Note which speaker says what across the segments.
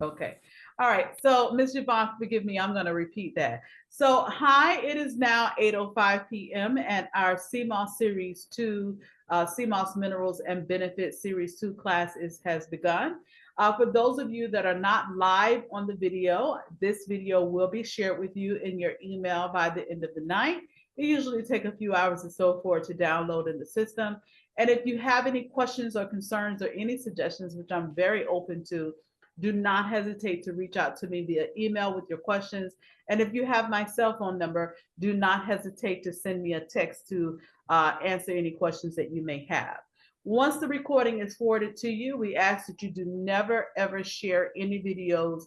Speaker 1: Okay. All right. So, Ms. Javon, forgive me, I'm going to repeat that. So, hi, it is now 8:05 p.m. and our SeaMoss Series 2, SeaMoss Minerals and Benefits Series 2 class has begun. For those of you that are not live on the video, this video will be shared with you in your email by the end of the night. It usually takes a few hours or so for it to download in the system. And if you have any questions or concerns or any suggestions, which I'm very open to, do not hesitate to reach out to me via email with your questions. And if you have my cell phone number, do not hesitate to send me a text to answer any questions that you may have. Once the recording is forwarded to you, we ask that you do never ever share any videos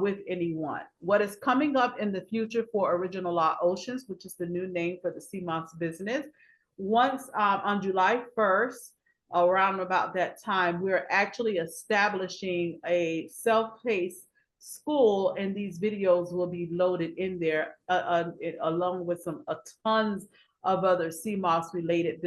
Speaker 1: with anyone. What is coming up in the future for Original Law Oceans, which is the new name for the SeaMoss business, once on July 1st, around about that time, we're actually establishing a self-paced school, and these videos will be loaded in there along with some tons of other SeaMoss related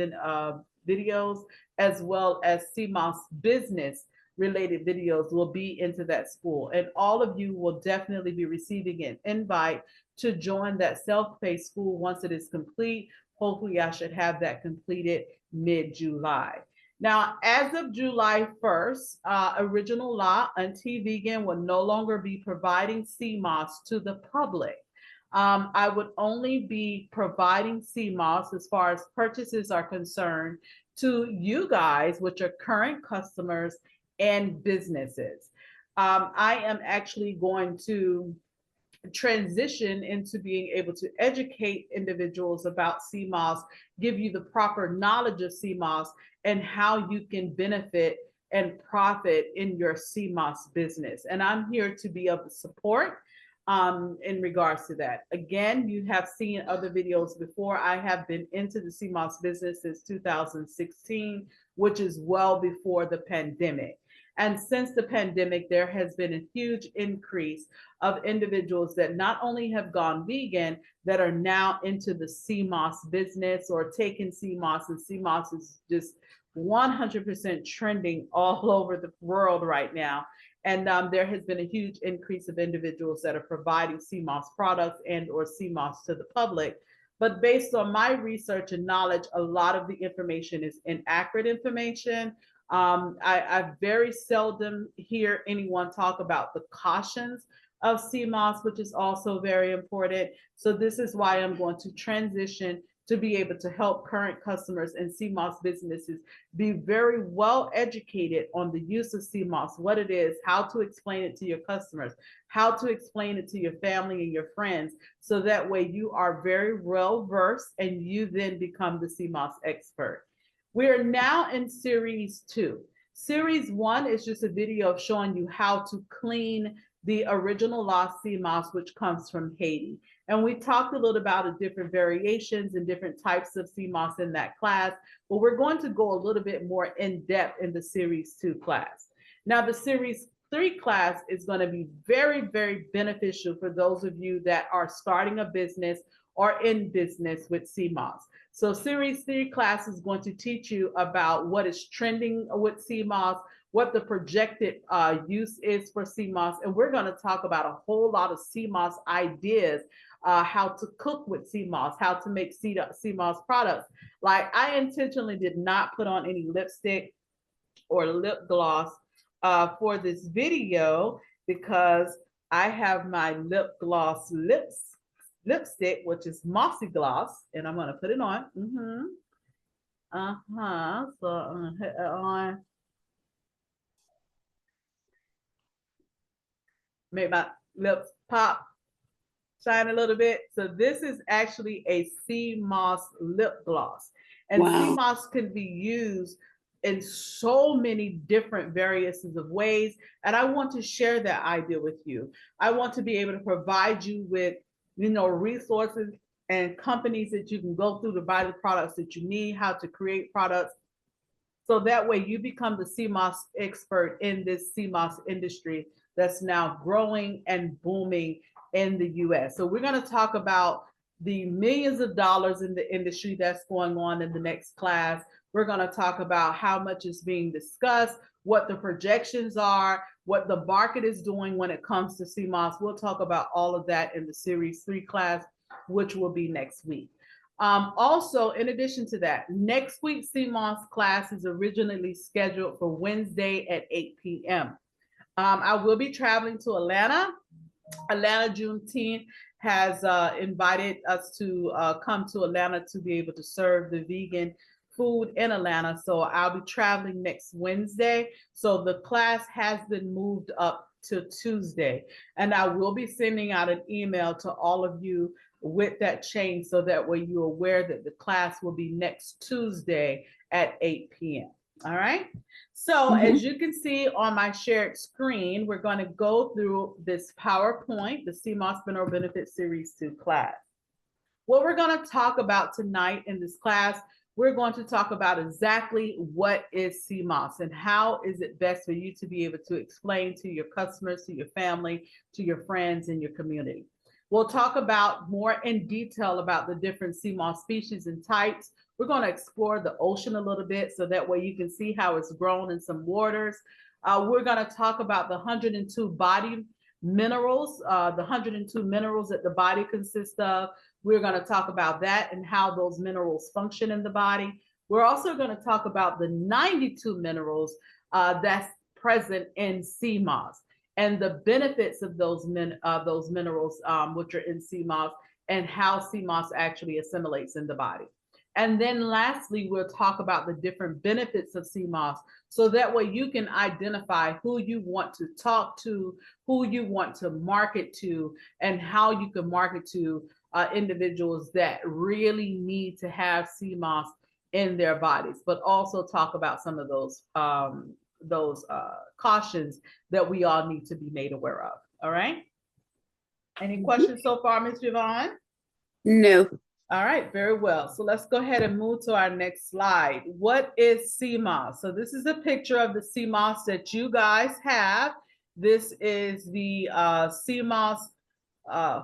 Speaker 1: videos, as well as SeaMoss business related videos will be into that school. And all of you will definitely be receiving an invite to join that self-paced school once it is complete. Hopefully I should have that completed mid-July. Now, as of July 1st, Original Law and T Vegan will no longer be providing SeaMoss to the public. I would only be providing SeaMoss as far as purchases are concerned to you guys, which are current customers and businesses. I am actually going to transition into being able to educate individuals about SeaMoss, give you the proper knowledge of SeaMoss and how you can benefit and profit in your SeaMoss business. And I'm here to be of support in regards to that. Again, you have seen other videos before. I have been into the SeaMoss business since 2016, which is well before the pandemic. And since the pandemic, there has been a huge increase of individuals that not only have gone vegan, that are now into the SeaMoss business or taking SeaMoss, and SeaMoss is just 100% trending all over the world right now. And there has been a huge increase of individuals that are providing SeaMoss products and or SeaMoss to the public. But based on my research and knowledge, a lot of the information is inaccurate information. I very seldom hear anyone talk about the cautions of SeaMoss, which is also very important. So this is why I'm going to transition to be able to help current customers and SeaMoss businesses be very well educated on the use of SeaMoss, what it is, how to explain it to your customers, how to explain it to your family and your friends, so that way you are very well versed and you then become the SeaMoss expert. We are now in series 2. Series 1 is just a video of showing you how to clean the Original Law SeaMoss, which comes from Haiti. And we talked a little about the different variations and different types of SeaMoss in that class, but we're going to go a little bit more in depth in the series 2 class. Now, the series 3 class is going to be very, very beneficial for those of you that are starting a business or in business with SeaMoss. So series 3 class is going to teach you about what is trending with SeaMoss, what the projected use is for SeaMoss, and we're going to talk about a whole lot of SeaMoss ideas, how to cook with SeaMoss, how to make SeaMoss products. Like, I intentionally did not put on any lipstick or lip gloss for this video because I have my lip gloss lipstick, which is Mossy Gloss, and I'm going to put it on. So I'm going to put it on. Make my lips pop, shine a little bit. So this is actually a SeaMoss lip gloss. And wow, SeaMoss can be used in so many different variations of ways. And I want to share that idea with you. I want to be able to provide you with, resources and companies that you can go through to buy the products that you need, how to create products. So that way you become the SeaMoss expert in this SeaMoss industry that's now growing and booming in the US. So we're going to talk about the millions of dollars in the industry that's going on in the next class. We're going to talk about how much is being discussed, what the projections are, what the market is doing when it comes to SeaMoss. We'll talk about all of that in the Series 3 class, which will be next week. Also, in addition to that, next week's SeaMoss class is originally scheduled for Wednesday at 8 p.m. I will be traveling to Atlanta. Atlanta Juneteenth has invited us to come to Atlanta to be able to serve the vegan food in Atlanta. So I'll be traveling next Wednesday. So the class has been moved up to Tuesday. And I will be sending out an email to all of you with that change so that way you're aware that the class will be next Tuesday at 8 p.m. All right. So as you can see on my shared screen, we're going to go through this PowerPoint, the SeaMoss Mineral Benefit Series 2 class. What we're going to talk about tonight in this class, we're going to talk about exactly what is SeaMoss and how is it best for you to be able to explain to your customers, to your family, to your friends, and your community. We'll talk about more in detail about the different SeaMoss species and types. We're going to explore the ocean a little bit so that way you can see how it's grown in some waters. We're going to talk about the 102 body minerals, the 102 minerals that the body consists of. We're going to talk about that and how those minerals function in the body. We're also going to talk about the 92 minerals that's present in SeaMoss and the benefits of those minerals which are in SeaMoss and how SeaMoss actually assimilates in the body. And then lastly, we'll talk about the different benefits of SeaMoss so that way you can identify who you want to talk to, who you want to market to, and how you can market to individuals that really need to have SeaMoss in their bodies, but also talk about some of those cautions that we all need to be made aware of. All right. Any questions so far, Ms. Javon?
Speaker 2: No.
Speaker 1: All right, very well. So let's go ahead and move to our next slide. What is SeaMoss? So this is a picture of the SeaMoss that you guys have. This is the SeaMoss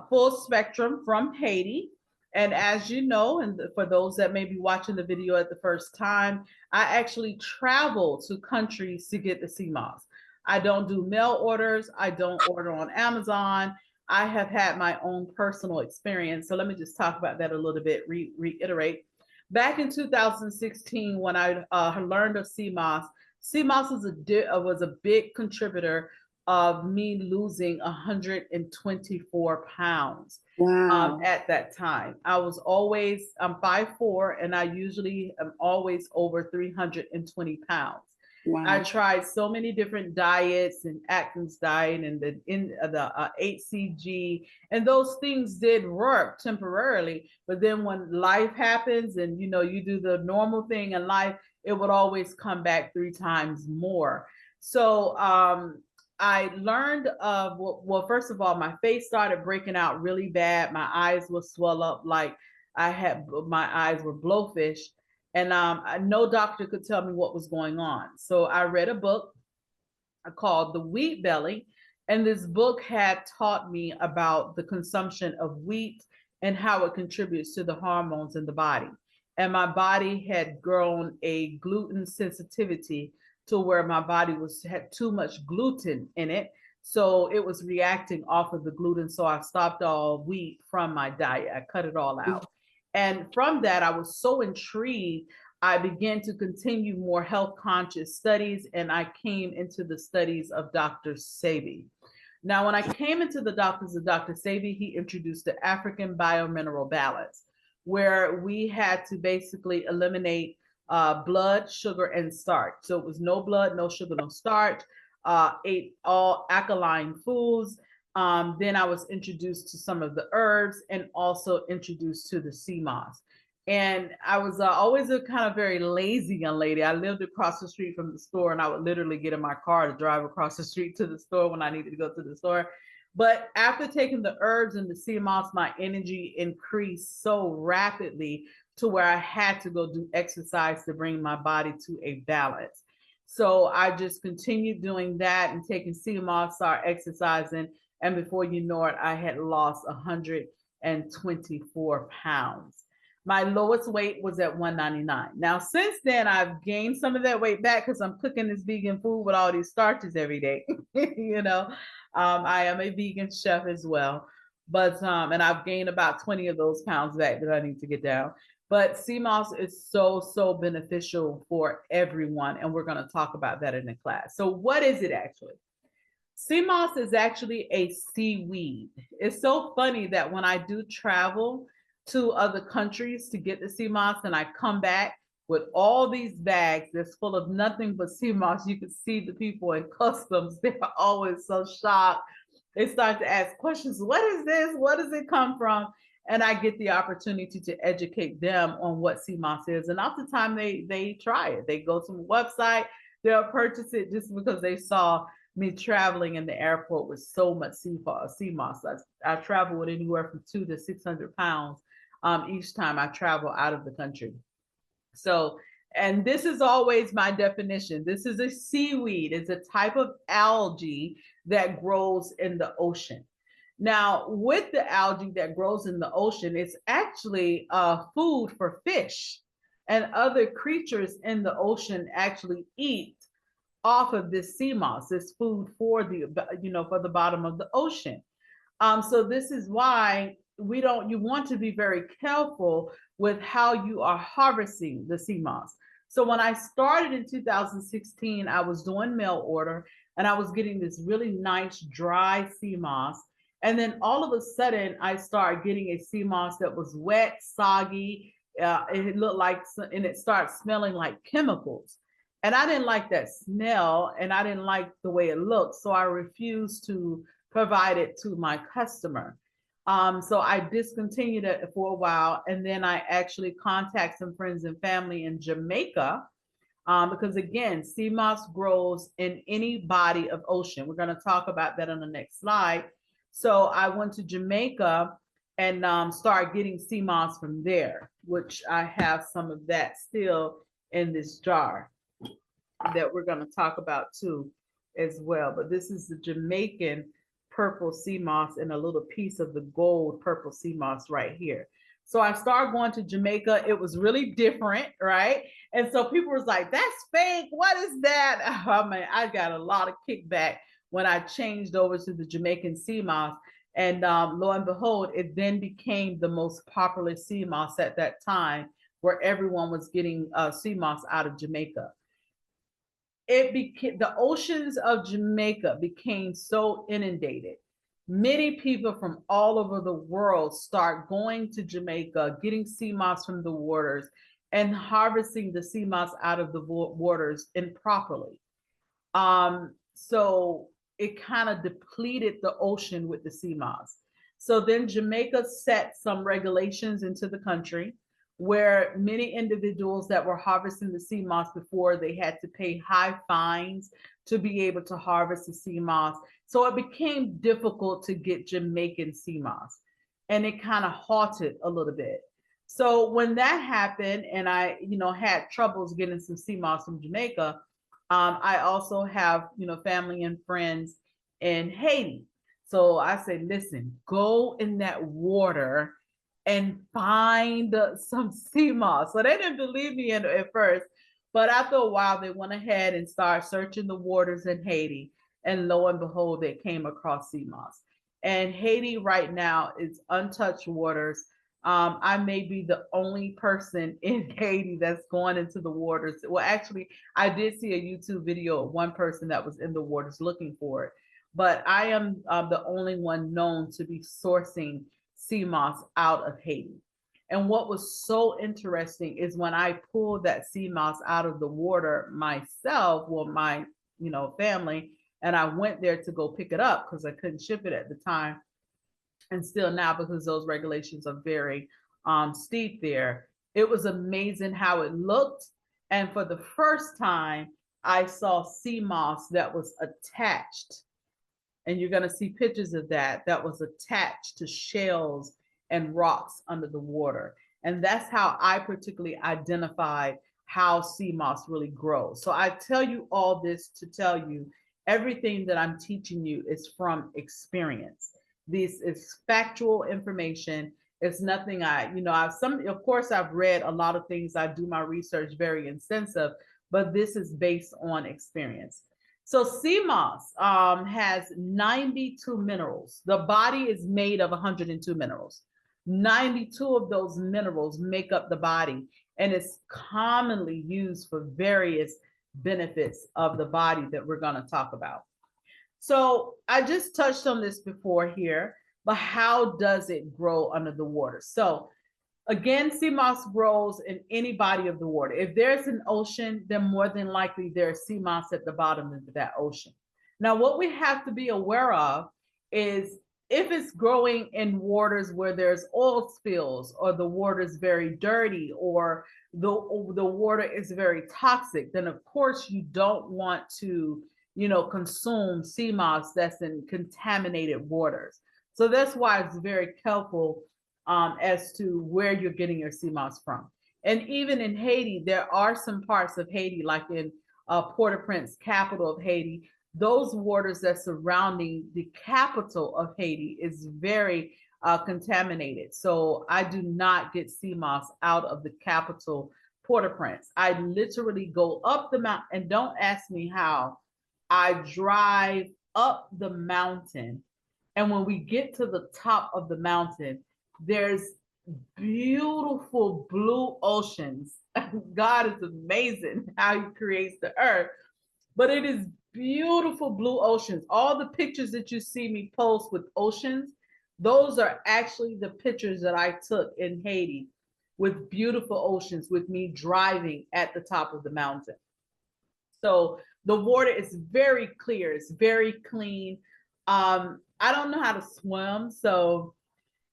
Speaker 1: full spectrum from Haiti. And as you know, and for those that may be watching the video at the first time, I actually travel to countries to get the SeaMoss. I don't do mail orders. I don't order on Amazon. I have had my own personal experience. So let me just talk about that a little bit, reiterate. Back in 2016, when I learned of SeaMoss, SeaMoss was a big contributor of me losing 124 pounds.
Speaker 2: Wow.
Speaker 1: At that time. I'm 5'4", and I usually am always over 320 pounds. Wow. I tried so many different diets and Atkins diet and the HCG, and those things did work temporarily. But then when life happens and you do the normal thing in life, it would always come back 3 times more. So I learned of, well, first of all, my face started breaking out really bad. My eyes would swell up like my eyes were blowfish. And no doctor could tell me what was going on. So I read a book called The Wheat Belly. And this book had taught me about the consumption of wheat and how it contributes to the hormones in the body. And my body had grown a gluten sensitivity to where my body had too much gluten in it. So it was reacting off of the gluten. So I stopped all wheat from my diet. I cut it all out. And from that, I was so intrigued, I began to continue more health conscious studies, and I came into the studies of Dr. Sebi. Now, when I came into the doctors of Dr. Sebi, he introduced the African biomineral balance, where we had to basically eliminate blood, sugar, and starch. So it was no blood, no sugar, no starch, ate all alkaline foods. Then I was introduced to some of the herbs and also introduced to the SeaMoss. And I was always a kind of very lazy young lady. I lived across the street from the store, and I would literally get in my car to drive across the street to the store when I needed to go to the store. But after taking the herbs and the SeaMoss, my energy increased so rapidly to where I had to go do exercise to bring my body to a balance. So I just continued doing that and taking SeaMoss, started exercising. And before you know it, I had lost 124 pounds. My lowest weight was at 199. Now, since then, I've gained some of that weight back because I'm cooking this vegan food with all these starches every day. I am a vegan chef as well, but and I've gained about 20 of those pounds back that I need to get down. But SeaMoss is so beneficial for everyone, and we're going to talk about that in the class. So, what is it actually? SeaMoss is actually a seaweed. It's so funny that when I do travel to other countries to get the SeaMoss and I come back with all these bags that's full of nothing but SeaMoss, you can see the people in customs, they're always so shocked. They start to ask questions. What is this? What does it come from? And I get the opportunity to educate them on what SeaMoss is. And oftentimes they try it. They go to the website, they'll purchase it just because they saw me traveling in the airport with so much SeaMoss. I travel with anywhere from 200 to 600 pounds each time I travel out of the country. So, and this is always my definition. This is a seaweed. It's a type of algae that grows in the ocean. Now, with the algae that grows in the ocean, it's actually food for fish, and other creatures in the ocean actually eat off of this SeaMoss, this food for the bottom of the ocean. So this is why you want to be very careful with how you are harvesting the SeaMoss. So when I started in 2016, I was doing mail order and I was getting this really nice dry SeaMoss. And then all of a sudden I started getting a SeaMoss that was wet, soggy. It looked like, and it started smelling like chemicals. And I didn't like that smell and I didn't like the way it looked. So I refused to provide it to my customer. So I discontinued it for a while. And then I actually contacted some friends and family in Jamaica because again, SeaMoss grows in any body of ocean. We're going to talk about that on the next slide. So I went to Jamaica and started getting SeaMoss from there, which I have some of that still in this jar that we're going to talk about too as well. But this is the Jamaican purple SeaMoss and a little piece of the gold purple SeaMoss right here. So I started going to Jamaica. It was really different, right? And so people was like, that's fake. What is that? I mean, I got a lot of kickback when I changed over to the Jamaican SeaMoss. And lo and behold, it then became the most popular SeaMoss at that time where everyone was getting SeaMoss out of Jamaica. The oceans of Jamaica became so inundated. Many people from all over the world start going to Jamaica, getting SeaMoss from the waters and harvesting the SeaMoss out of the waters improperly. So it kind of depleted the ocean with the SeaMoss. So then Jamaica set some regulations into the country where many individuals that were harvesting the SeaMoss before, they had to pay high fines to be able to harvest the SeaMoss. So it became difficult to get Jamaican SeaMoss, and it kind of halted a little bit. So when that happened and I, had troubles getting some SeaMoss from Jamaica, I also have, family and friends in Haiti. So I said, listen, go in that water and find some SeaMoss. So they didn't believe me at first, but after a while, they went ahead and started searching the waters in Haiti. And lo and behold, they came across SeaMoss. And Haiti right now is untouched waters. I may be the only person in Haiti that's going into the waters. Well, actually, I did see a YouTube video of one person that was in the waters looking for it, but I am the only one known to be sourcing SeaMoss out of Haiti. And what was so interesting is when I pulled that SeaMoss out of the water myself, well, my family, and I went there to go pick it up because I couldn't ship it at the time, and still now because those regulations are very steep there. It was amazing how it looked, and for the first time, I saw SeaMoss that was attached. And you're going to see pictures of that was attached to shells and rocks under the water. And that's how I particularly identified how SeaMoss really grows. So I tell you all this to tell you everything that I'm teaching you is from experience. This is factual information. It's nothing of course, I've read a lot of things. I do my research very extensive, but this is based on experience. So SeaMoss has 92 minerals. The body is made of 102 minerals. 92 of those minerals make up the body, and it's commonly used for various benefits of the body that we're going to talk about. So I just touched on this before here, but how does it grow under the water? So again, SeaMoss grows in any body of the water. If there's an ocean, then more than likely there's SeaMoss at the bottom of that ocean. Now, what we have to be aware of is if it's growing in waters where there's oil spills, or the water is very dirty, or the water is very toxic, then of course you don't want to, consume SeaMoss that's in contaminated waters. So that's why it's very careful as to where you're getting your SeaMoss from. And even in Haiti, there are some parts of Haiti, like in Port-au-Prince, capital of Haiti, those waters that surrounding the capital of Haiti is very contaminated. So I do not get SeaMoss out of the capital, Port-au-Prince. I literally go up the mountain, and don't ask me how. I drive up the mountain, and when we get to the top of the mountain, there's beautiful blue oceans. God is amazing how he creates the earth, but it is beautiful blue oceans. All the pictures that you see me post with oceans, those are actually the pictures that I took in Haiti with beautiful oceans, with me driving at the top of the mountain. So the water is very clear, it's very clean. I don't know how to swim, so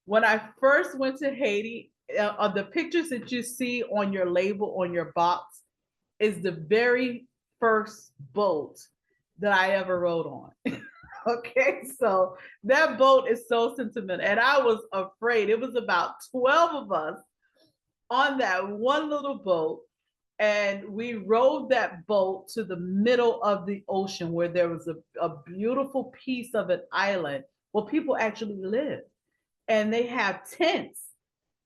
Speaker 1: when I first went to Haiti, the pictures that you see on your label, on your box, is the very first boat that I ever rode on. Okay, so that boat is so sentimental, and I was afraid. It was about 12 of us on that one little boat, and we rowed that boat to the middle of the ocean where there was a beautiful piece of an island where people actually live, and they have tents,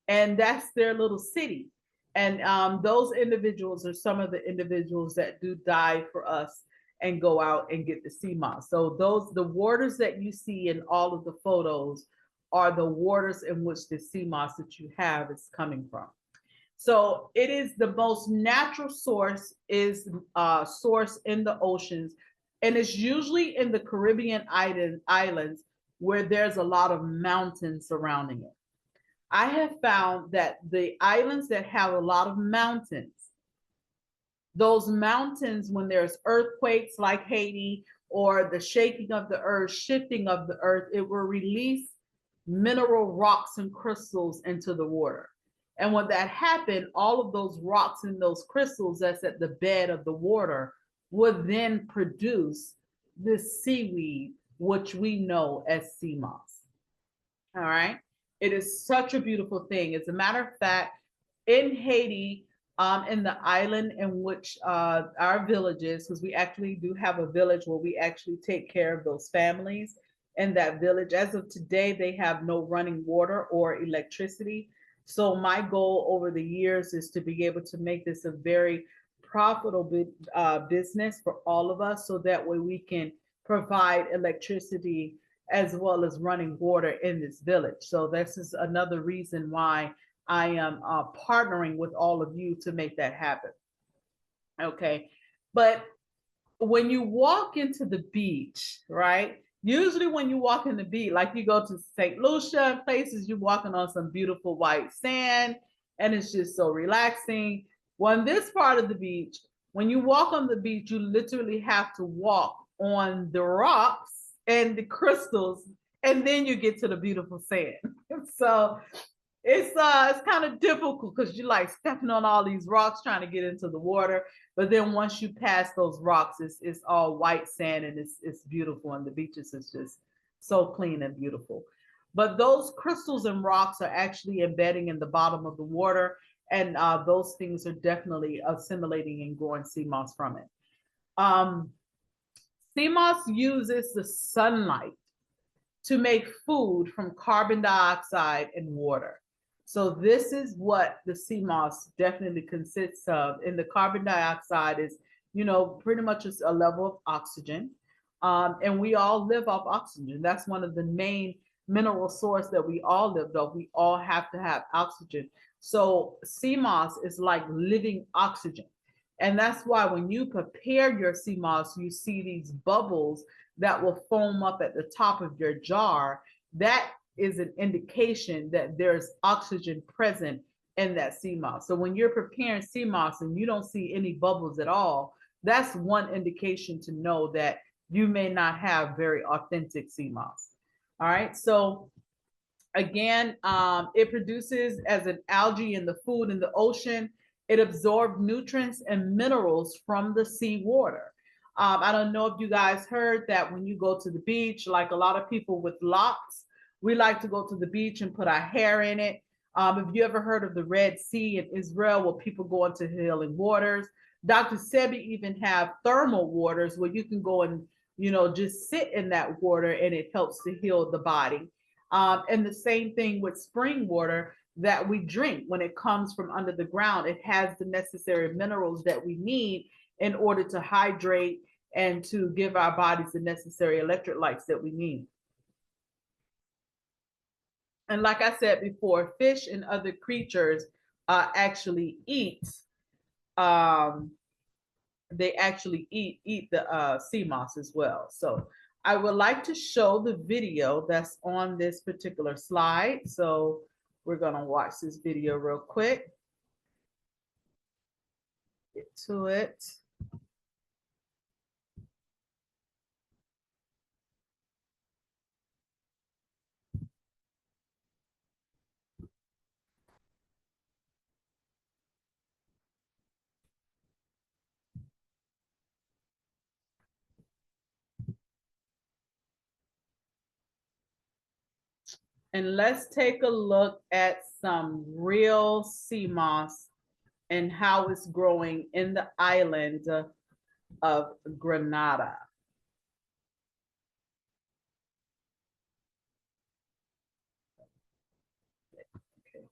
Speaker 1: and that's their little city. And those individuals are some of the individuals that do die for us and go out and get the SeaMoss. So the waters that you see in all of the photos are the waters in which the SeaMoss that you have is coming from. So it is the most natural source, is source in the oceans, and it's usually in the Caribbean islands where there's a lot of mountains surrounding it. I have found that the islands that have a lot of mountains, those mountains, when there's earthquakes like Haiti, or the shaking of the earth, shifting of the earth, it will release mineral rocks and crystals into the water. And when that happened, all of those rocks and those crystals that's at the bed of the water would then produce this seaweed, which we know as SeaMoss. All right. It is such a beautiful thing. As a matter of fact, in Haiti, in the island in which our village is, because we actually do have a village where we actually take care of those families in that village. As of today, they have no running water or electricity. So my goal over the years is to be able to make this a very profitable business for all of us, so that way we can provide electricity as well as running water in this village. So this is another reason why I am partnering with all of you to make that happen. Okay, but when you walk into the beach, right? Usually when you walk in the beach, like you go to St. Lucia and places, you're walking on some beautiful white sand, and it's just so relaxing. Well, in this part of the beach, when you walk on the beach, you literally have to walk on the rocks and the crystals, and then you get to the beautiful sand. So it's kind of difficult because you're like stepping on all these rocks trying to get into the water. But then once you pass those rocks, it's all white sand, and it's beautiful, and the beaches is just so clean and beautiful. But those crystals and rocks are actually embedding in the bottom of the water, and those things are definitely assimilating and growing SeaMoss from it. SeaMoss uses the sunlight to make food from carbon dioxide and water. So this is what the sea moss definitely consists of. And the carbon dioxide is, pretty much just a level of oxygen. And we all live off oxygen. That's one of the main mineral source that we all live off. We all have to have oxygen. So sea moss is like living oxygen. And that's why when you prepare your sea moss, you see these bubbles that will foam up at the top of your jar. That is an indication that there's oxygen present in that sea moss. So when you're preparing sea moss and you don't see any bubbles at all, that's one indication to know that you may not have very authentic sea moss. All right. So again, it produces as an algae in the food in the ocean. It absorbs nutrients and minerals from the seawater. I don't know if you guys heard that when you go to the beach, like a lot of people with locks, we like to go to the beach and put our hair in it. If you ever heard of the Red Sea in Israel, where people go into healing waters, Dr. Sebi even have thermal waters where you can go and just sit in that water and it helps to heal the body. And the same thing with spring water that we drink when it comes from under the ground. It has the necessary minerals that we need in order to hydrate and to give our bodies the necessary electrolytes that we need. And like I said before, fish and other creatures actually eat. They actually eat the sea moss as well. So I would like to show the video that's on this particular slide. So we're gonna watch this video real quick. Get to it. And let's take a look at some real sea moss and how it's growing in the island of Grenada. Okay.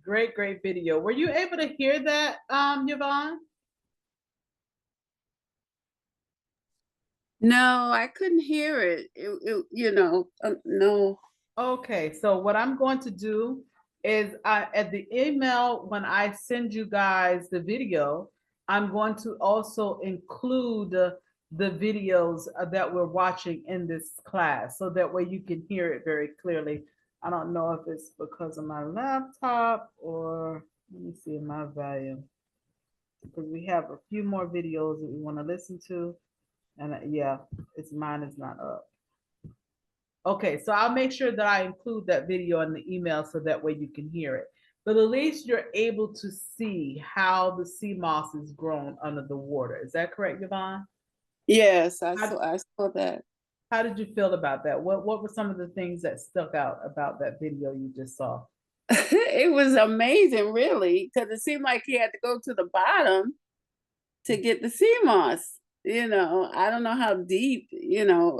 Speaker 1: Great, great video. Were you able to hear that, Yvonne?
Speaker 2: No, I couldn't hear it. No.
Speaker 1: Okay, so what I'm going to do is at the email, when I send you guys the video, I'm going to also include the videos that we're watching in this class so that way you can hear it very clearly. I don't know if it's because of my laptop or let me see my volume because we have a few more videos that we want to listen to. And yeah, mine is not up. Okay, so I'll make sure that I include that video in the email so that way you can hear it. But at least you're able to see how the sea moss is grown under the water. Is that correct, Yvonne?
Speaker 2: Yes, I saw that.
Speaker 1: How did you feel about that? What were some of the things that stuck out about that video you just saw?
Speaker 2: It was amazing, really, because it seemed like he had to go to the bottom to get the sea moss. I don't know how deep,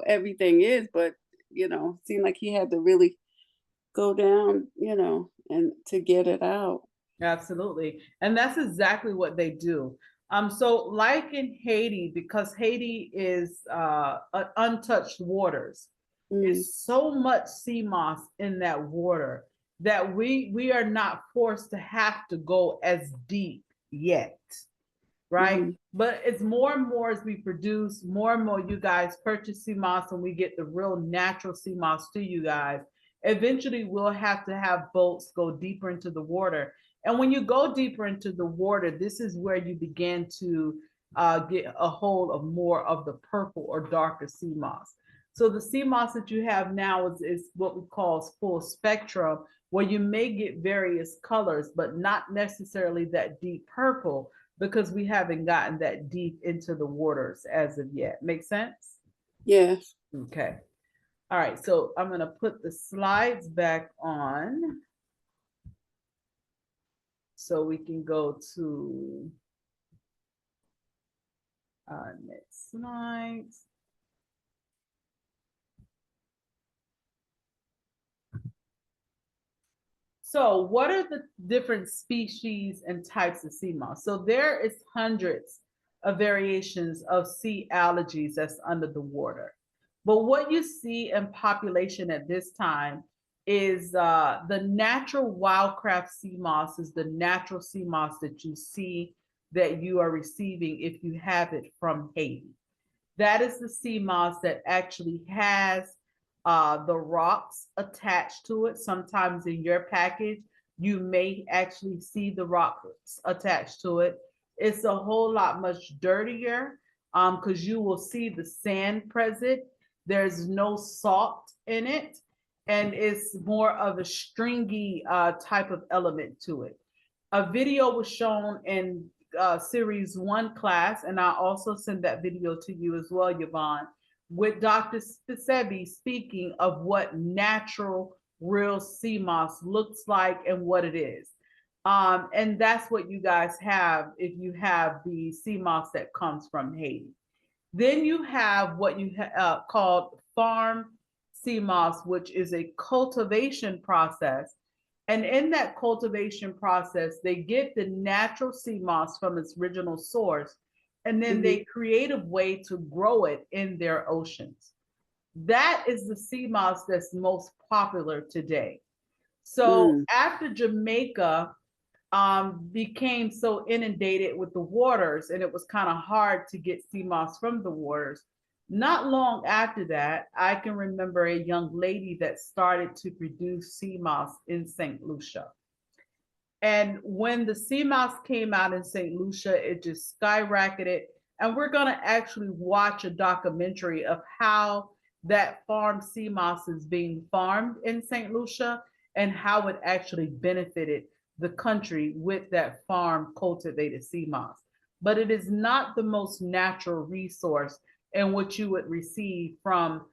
Speaker 2: everything is, but it seemed like he had to really go down, and to get it out.
Speaker 1: Absolutely. And that's exactly what they do. So like in Haiti, because Haiti is untouched waters, it's so much sea moss in that water that we are not forced to have to go as deep yet, right? But it's more and more as we produce, more and more you guys purchase sea moss and we get the real natural sea moss to you guys. Eventually, we'll have to have boats go deeper into the water. And when you go deeper into the water, this is where you begin to get a hold of more of the purple or darker sea moss. So the sea moss that you have now is what we call full spectrum, where you may get various colors, but not necessarily that deep purple because we haven't gotten that deep into the waters as of yet. Make sense?
Speaker 2: Yes.
Speaker 1: Okay. All right, so I'm gonna put the slides back on so we can go to next slide. So what are the different species and types of sea moss? So there is hundreds of variations of sea algae that's under the water. But what you see in population at this time is the natural wildcraft sea moss is the natural sea moss that you see that you are receiving if you have it from Haiti. That is the sea moss that actually has the rocks attached to it. Sometimes in your package, you may actually see the rocks attached to it. It's a whole lot much dirtier because you will see the sand present. There's no salt in it, and it's more of a stringy type of element to it. A video was shown in series one class, and I also send that video to you as well, Yvonne, with Dr. Sebi speaking of what natural real sea moss looks like and what it is. And that's what you guys have if you have the sea moss that comes from Haiti. Then you have what you called farm sea moss, which is a cultivation process. And in that cultivation process, they get the natural sea moss from its original source, and then they create a way to grow it in their oceans. That is the sea moss that's most popular today. So after Jamaica became so inundated with the waters, and it was kind of hard to get sea moss from the waters. Not long after that, I can remember a young lady that started to produce sea moss in St. Lucia. And when the sea moss came out in St. Lucia, it just skyrocketed. And we're going to actually watch a documentary of how that farm sea moss is being farmed in St. Lucia and how it actually benefited the country with that farm cultivated sea moss. But it is not the most natural resource in which you would receive from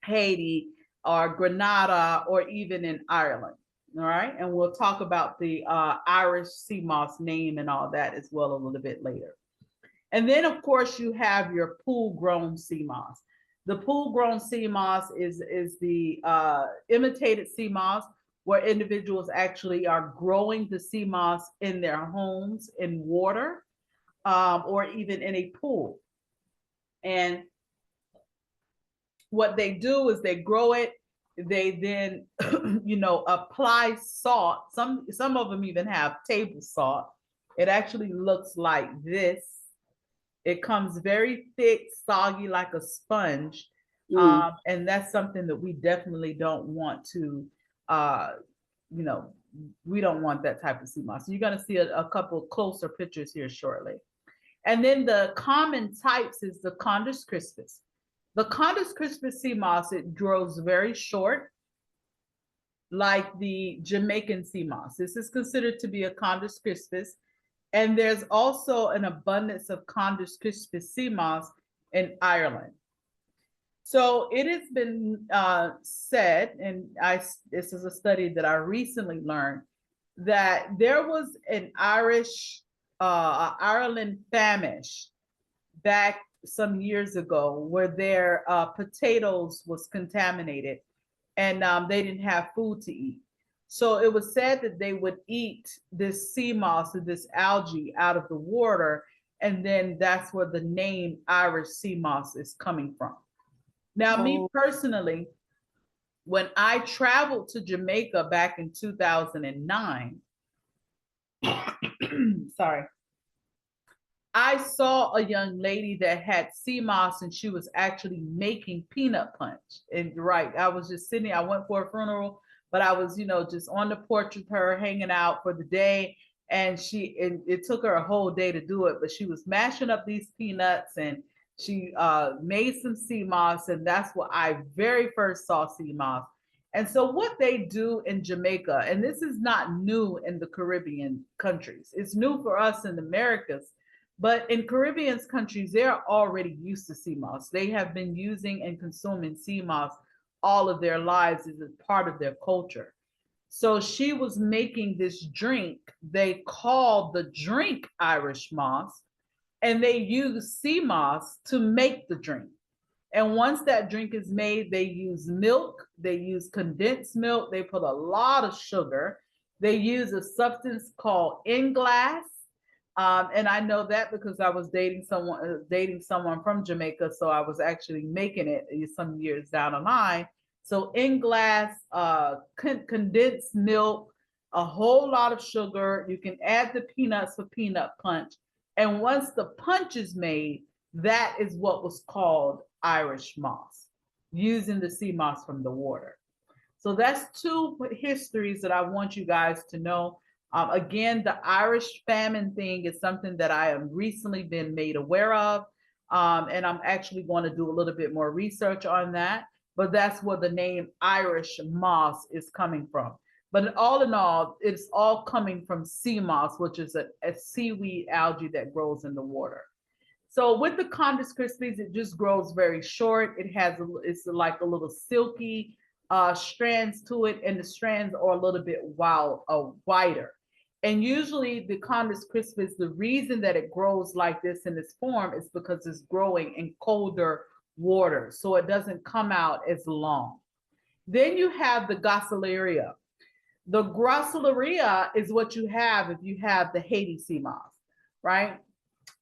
Speaker 1: Haiti or Grenada or even in Ireland. All right. And we'll talk about the Irish sea moss name and all that as well a little bit later. And then, of course, you have your pool grown sea moss. The pool grown sea moss is the imitated sea moss where individuals actually are growing the sea moss in their homes in water or even in a pool. And what they do is they grow it. They then, apply salt. Some of them even have table salt. It actually looks like this. It comes very thick, soggy, like a sponge. And that's something that we definitely don't want to, we don't want that type of sea moss. So you're going to see a couple closer pictures here shortly. And then the common types is the Condus crispus. The Condus crispus sea moss, it grows very short, like the Jamaican sea moss. This is considered to be a Condus crispus. And there's also an abundance of Condus crispus sea moss in Ireland. So it has been said, and this is a study that I recently learned, that there was an Ireland famish back some years ago where their potatoes was contaminated and they didn't have food to eat. So it was said that they would eat this sea moss or this algae out of the water, and then that's where the name Irish sea moss is coming from. Now, me personally, when I traveled to Jamaica back in 2009, sorry, I saw a young lady that had sea moss and she was actually making peanut punch. And right, I was just sitting, I went for a funeral, but I was, just on the porch with her, hanging out for the day. And it took her a whole day to do it, but she was mashing up these peanuts and she made some sea moss. And that's what I very first saw sea moss. And so what they do in Jamaica, and this is not new in the Caribbean countries, it's new for us in the Americas. But in Caribbean countries, they're already used to sea moss. They have been using and consuming sea moss all of their lives as a part of their culture. So she was making this drink they called the drink Irish moss, and they use sea moss to make the drink. And once that drink is made, they use milk, they use condensed milk, they put a lot of sugar, they use a substance called inglass. And I know that because I was dating someone from Jamaica, so I was actually making it some years down the line. So in glass, condensed milk, a whole lot of sugar. You can add the peanuts for peanut punch. And once the punch is made, that is what was called Irish moss, using the sea moss from the water. So that's two histories that I want you guys to know. Again, the Irish famine thing is something that I have recently been made aware of. And I'm actually going to do a little bit more research on that. But that's where the name Irish moss is coming from. But all in all, it's all coming from sea moss, which is a seaweed algae that grows in the water. So with the Condis crispies, it just grows very short. It's like a little silky strands to it, and the strands are a little bit wider. And usually the Condis crispus, the reason that it grows like this in this form is because it's growing in colder water, so it doesn't come out as long. Then you have the Gracilaria. The Gracilaria is what you have if you have the Haiti sea moss, right?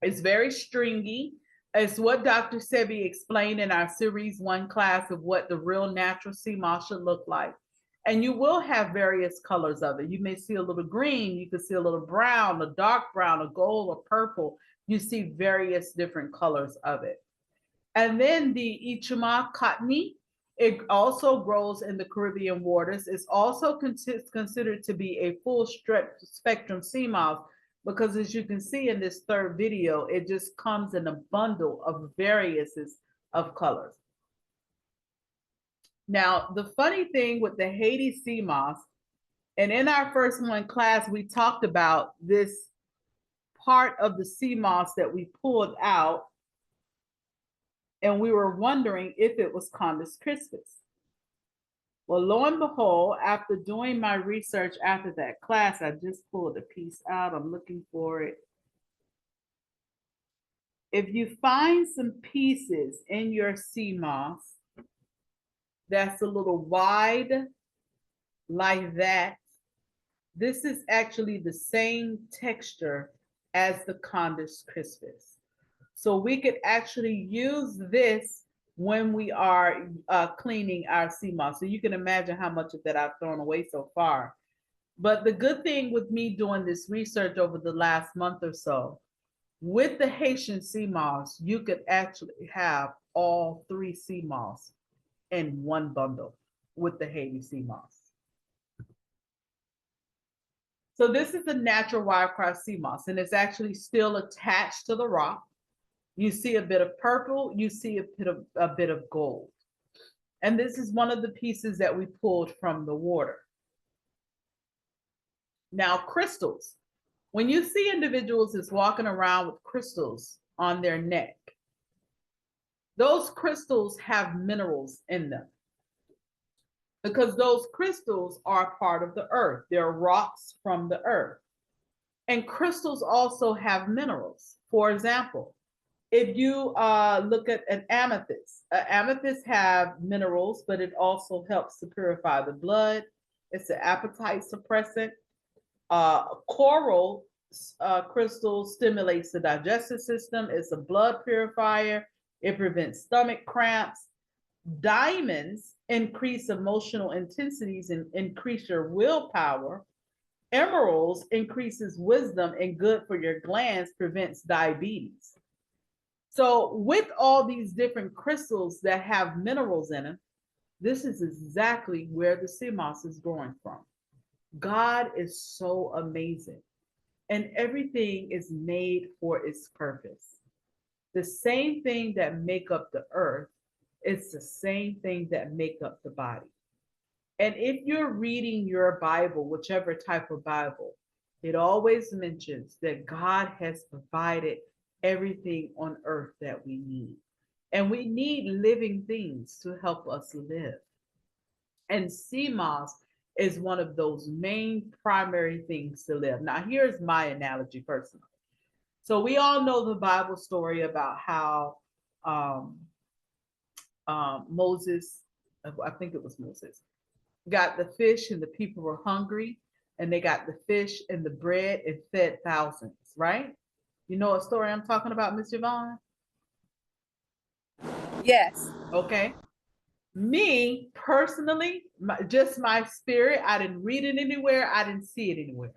Speaker 1: It's very stringy. It's what Dr. Sebi explained in our series 1 class of what the real natural sea moss should look like. And you will have various colors of it. You may see a little green, you can see a little brown, a dark brown, a gold, or purple. You see various different colors of it. And then the Ichima cottony, it also grows in the Caribbean waters. It's also considered to be a full spectrum sea moss, because as you can see in this third video, it just comes in a bundle of variouses of colors. Now, the funny thing with the Haiti sea moss, and in our first 1 class, we talked about this part of the sea moss that we pulled out, and we were wondering if it was Condis crispus. Well, lo and behold, after doing my research after that class, I just pulled a piece out. I'm looking for it. If you find some pieces in your sea moss that's a little wide like that, this is actually the same texture as the Condis crispus. So we could actually use this when we are cleaning our sea moss. So you can imagine how much of that I've thrown away so far. But the good thing with me doing this research over the last month or so, with the Haitian sea moss, you could actually have all 3 sea moss in one bundle with the Haiti sea moss. So this is the natural wirecrust sea moss, and it's actually still attached to the rock. You see a bit of purple, you see a bit of gold. And this is one of the pieces that we pulled from the water. Now, crystals. When you see individuals that's walking around with crystals on their neck, those crystals have minerals in them, because those crystals are part of the earth. They're rocks from the earth. And crystals also have minerals. For example, if you look at an amethyst have minerals, but it also helps to purify the blood. It's an appetite suppressant. Coral crystal stimulates the digestive system. It's a blood purifier. It prevents stomach cramps. Diamonds increase emotional intensities and increase your willpower. Emeralds increases wisdom and good for your glands, prevents diabetes. So with all these different crystals that have minerals in them, this is exactly where the sea moss is growing from. God is so amazing, and everything is made for its purpose. The same thing that make up the earth, it's the same thing that make up the body. And if you're reading your Bible, whichever type of Bible, it always mentions that God has provided everything on earth that we need. And we need living things to help us live. And sea moss is one of those main primary things to live. Now, here's my analogy personally. So we all know the Bible story about how Moses, I think it was Moses, got the fish and the people were hungry, and they got the fish and the bread and fed thousands, right? You know what story I'm talking about, Miss Yvonne?
Speaker 2: Yes.
Speaker 1: Okay. Me personally, just my spirit, I didn't read it anywhere, I didn't see it anywhere.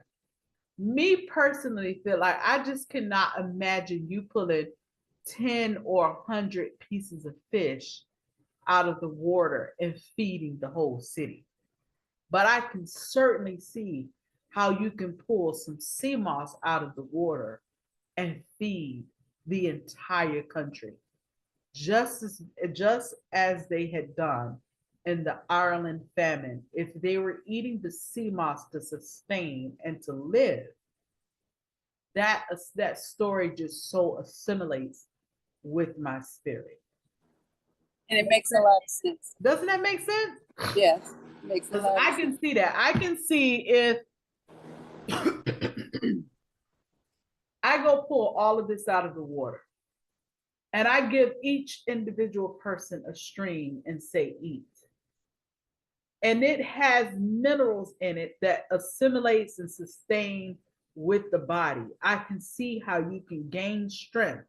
Speaker 1: Me personally feel like I just cannot imagine you pulling 10 or 100 pieces of fish out of the water and feeding the whole city. But I can certainly see how you can pull some sea moss out of the water and feed the entire country, just as they had done in the Ireland famine. If they were eating the sea moss to sustain and to live, that story just so assimilates with my spirit.
Speaker 2: And it makes a lot of sense.
Speaker 1: Doesn't that make sense?
Speaker 2: Yes, it makes a lot of
Speaker 1: I can see that. I can see if I go pull all of this out of the water and I give each individual person a stream and say, eat. And it has minerals in it that assimilates and sustain with the body. I can see how you can gain strength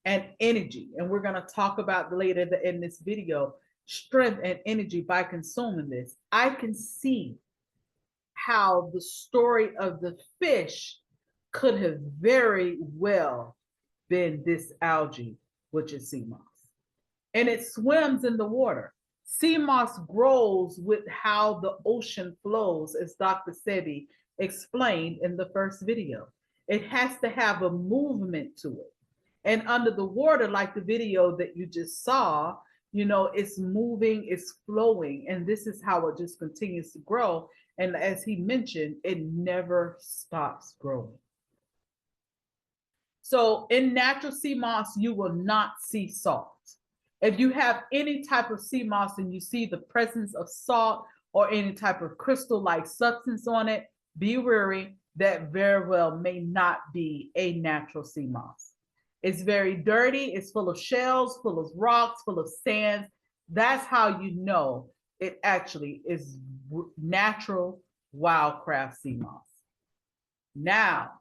Speaker 1: and energy. And we're going to talk about later in this video, strength and energy by consuming this. I can see how the story of the fish could have very well been this algae, which is sea moss. And it swims in the water. Sea moss grows with how the ocean flows, as Dr. Sebi explained in the first video. It has to have a movement to it. And under the water, like the video that you just saw, it's moving, it's flowing, and this is how it just continues to grow. And as he mentioned, it never stops growing. So in natural sea moss, you will not see salt. If you have any type of sea moss and you see the presence of salt or any type of crystal-like substance on it, be wary. That very well may not be a natural sea moss. It's very dirty. It's full of shells, full of rocks, full of sands. That's how you know it actually is natural wildcraft sea moss. Now,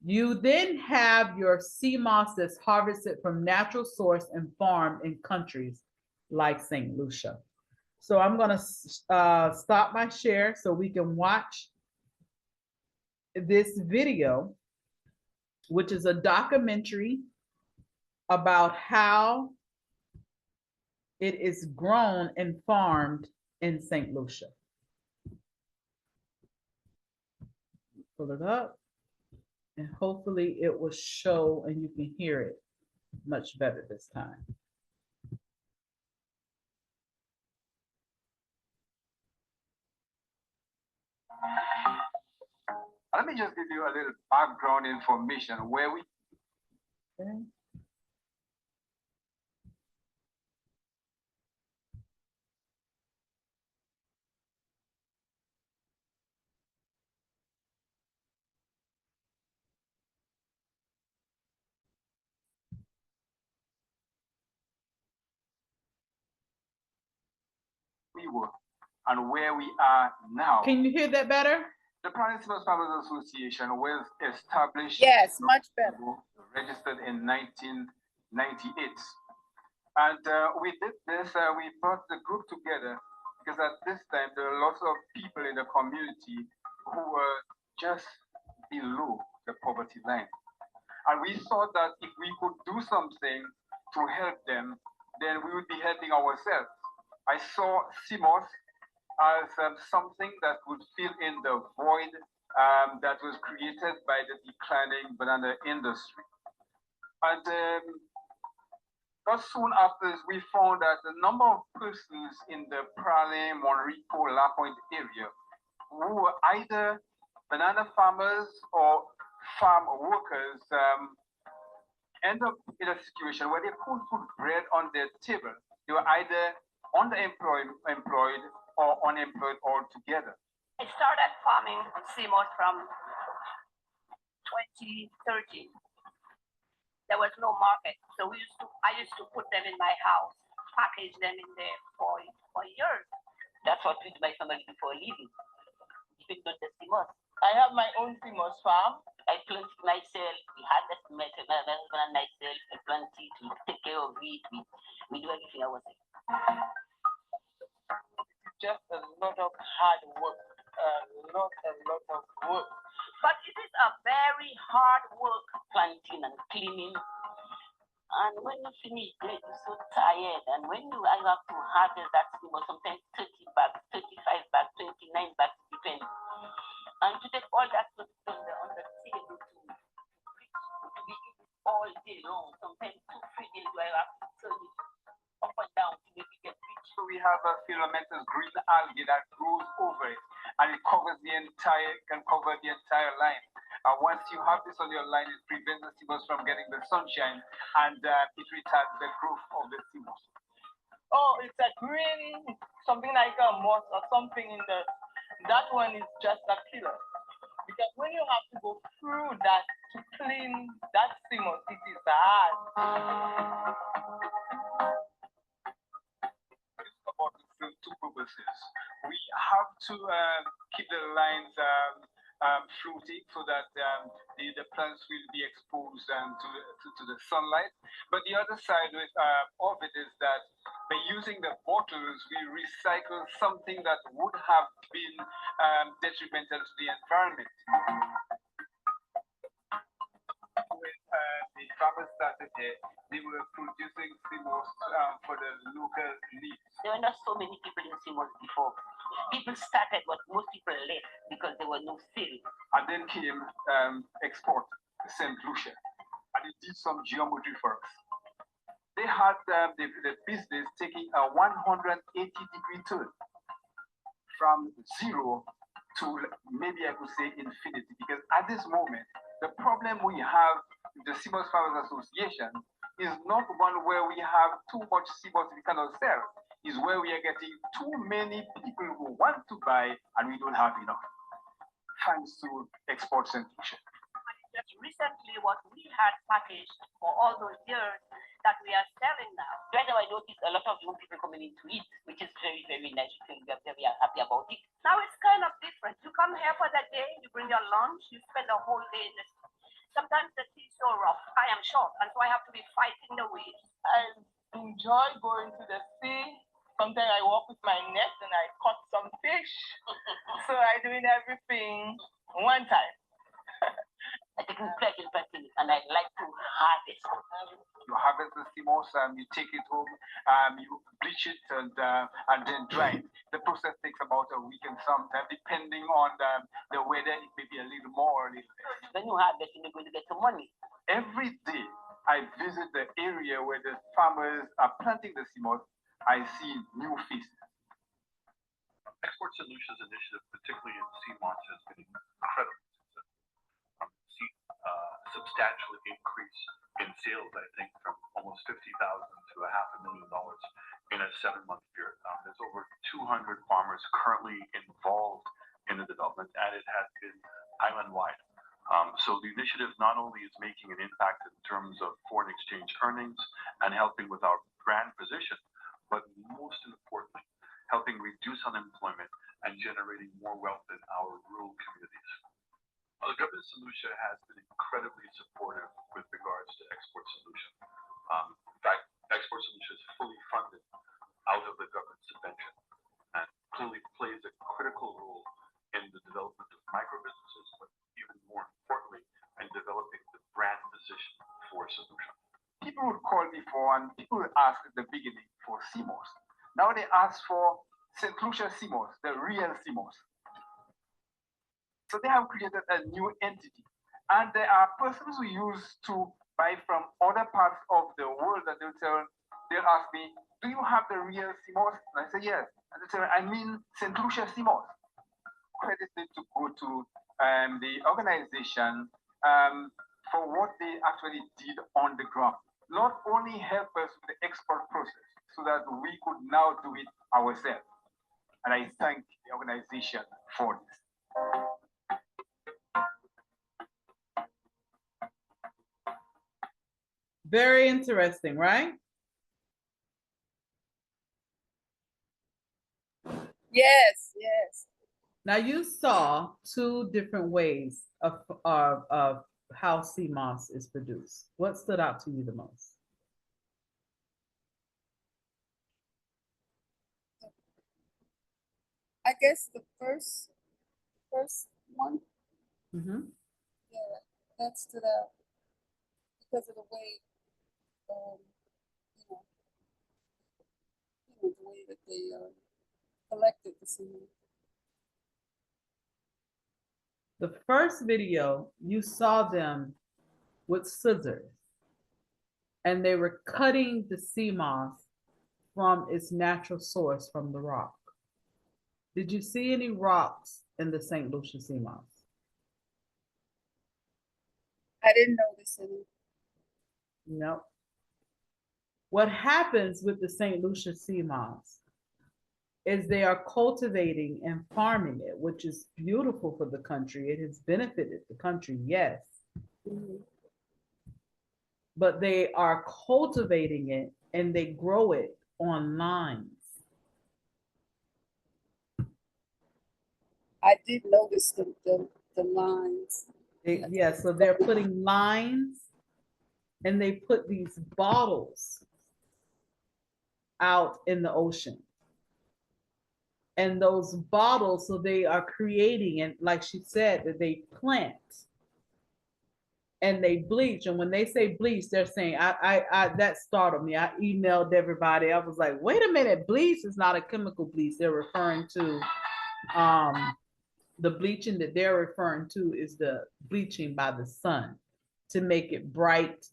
Speaker 1: you then have your sea moss that's harvested from natural source and farmed in countries like St. Lucia. So I'm going to stop my share so we can watch this video, which is a documentary about how it is grown and farmed in St. Lucia. Pull it up. And hopefully it will show and you can hear it much better this time.
Speaker 3: Let me just give you a little background information where we.
Speaker 1: Okay.
Speaker 3: We were and where we are now.
Speaker 1: Can you hear that better?
Speaker 3: The Planet SeaMoss Farmers Association was established.
Speaker 2: Yes, much better.
Speaker 3: Registered in 1998. And we did this, we brought the group together because at this time there were lots of people in the community who were just below the poverty line. And we thought that if we could do something to help them, then we would be helping ourselves. I saw SeaMoss as something that would fill in the void that was created by the declining banana industry. And not soon after, we found that a number of persons in the Pralin, Monrico, La Pointe area who were either banana farmers or farm workers end up in a situation where they couldn't put bread on their table. They were either underemployed or unemployed altogether.
Speaker 4: I started farming SeaMoss from 2013. There was no market, so I used to put them in my house, package them in there for years.
Speaker 5: That's what we do my family do for a living. Even not the SeaMoss.
Speaker 6: I have my own SeaMoss farm.
Speaker 5: I plant it myself. We had that my husband and myself. I plant it. We take care of it. We do everything ourselves. hard work planting and cleaning. And when you finish, you're so tired. And when you have to harvest that SeaMoss, sometimes 30 bags, 35 bags, 29 bags, depends. And to take all that to on the table to be all day long, sometimes 2-3 days, I have to turn it up and down to make it get rich.
Speaker 3: So we have a filamentous green algae that grows over it, and it covers can cover the entire line. Once you have this on your line, it prevents the SeaMoss from getting the sunshine, and it retards the growth of the SeaMoss.
Speaker 6: Oh, it's a green, something like a moss or something in the, that one is just a killer. Because when you have to go through that to clean that SeaMoss, it is hard.
Speaker 3: About two purposes. We have to keep the lines floating so that the plants will be exposed to the sunlight. But the other side of it is that by using the bottles, we recycle something that would have been detrimental to the environment. When the farmers started here, they were producing SeaMoss for the local needs.
Speaker 5: There were not so many people in SeaMoss before. People started, but most people left because there were no sales.
Speaker 3: And then came Export, St. Lucia, and it did some geometry for us. They had the business taking a 180-degree turn from zero to maybe I could say infinity, because at this moment, the problem we have in the SeaMoss Farmers Association is not one where we have too much SeaMoss we cannot sell, is where we are getting too many people who want to buy and we don't have enough, thanks to Export St. Lucia.
Speaker 4: Just recently, what we had packaged for all those years that we are selling now.
Speaker 5: Right now, I notice a lot of young people coming in to eat, which is very, very nice. We are very happy about it.
Speaker 4: Now it's kind of different. You come here for the day, you bring your lunch, you spend the whole day in the sea. Sometimes the sea is so rough. I am short, and so I have to be fighting the waves.
Speaker 6: I enjoy going to the sea. Sometimes I walk with my net and I caught some fish. So I doing everything one time.
Speaker 5: I take pleasure in planting it, and I like to harvest.
Speaker 3: You harvest the SeaMoss, you take it home, you bleach it and then dry it. The process takes about a week and sometimes, depending on the weather, it may be a little more or a little less.
Speaker 5: When you harvest, you're going to get some money.
Speaker 3: Every day I visit the area where the farmers are planting the SeaMoss, I see new faces.
Speaker 7: Export Solutions initiative, particularly in SeaMoss, has been incredible. Substantial increase in sales, I think, from almost $50,000 to $500,000 in a 7-month period. There's over 200 farmers currently involved in the development, and it has been island-wide. So the initiative not only is making an impact in terms of foreign exchange earnings and helping with our brand position, but most importantly, helping reduce unemployment and generating more wealth in our rural communities. The government of St. Lucia has been incredibly supportive with regards to Export Solution. In fact, Export Solution is fully funded out of the government subvention and clearly plays a critical role in the development of micro-businesses, but even more importantly, in developing the brand position for St. Lucia.
Speaker 3: People would call me and people would ask at the beginning for SeaMoss. Now they ask for St. Lucia SeaMoss, the real SeaMoss. So they have created a new entity. And there are persons who used to buy from other parts of the world that they'll ask me, do you have the real SeaMoss? And I say, yes. And they say, I mean St. Lucia SeaMoss. Credit need to go to the organization for what they actually did on the ground. Not only help us with the export process so that we could now do it ourselves. And I thank the organization for this.
Speaker 1: Very interesting, right?
Speaker 2: Yes, yes.
Speaker 1: Now you saw 2 different ways of how SeaMoss is produced. What stood out to you the most?
Speaker 2: I guess the first one.
Speaker 1: Mm-hmm.
Speaker 2: Yeah, that stood out because of the way, you know, the way that they collected the sea.
Speaker 1: The first video, you saw them with scissors, and they were cutting the sea moss from its natural source from the rock. Did you see any rocks in the St. Lucia sea moss?
Speaker 2: I didn't notice any.
Speaker 1: No. What happens with the St. Lucia sea moss is they are cultivating and farming it, which is beautiful for the country. It has benefited the country, yes. But they are cultivating it and they grow it on lines.
Speaker 2: I did notice the lines.
Speaker 1: Yeah, so they're putting lines and they put these bottles out in the ocean. And those bottles, so they are creating, and like she said, that they plant and they bleach. And when they say bleach, they're saying, I that startled me. I emailed everybody. I was like, wait a minute, bleach is not a chemical bleach. They're referring to the bleaching that they're referring to is the bleaching by the sun to make it bright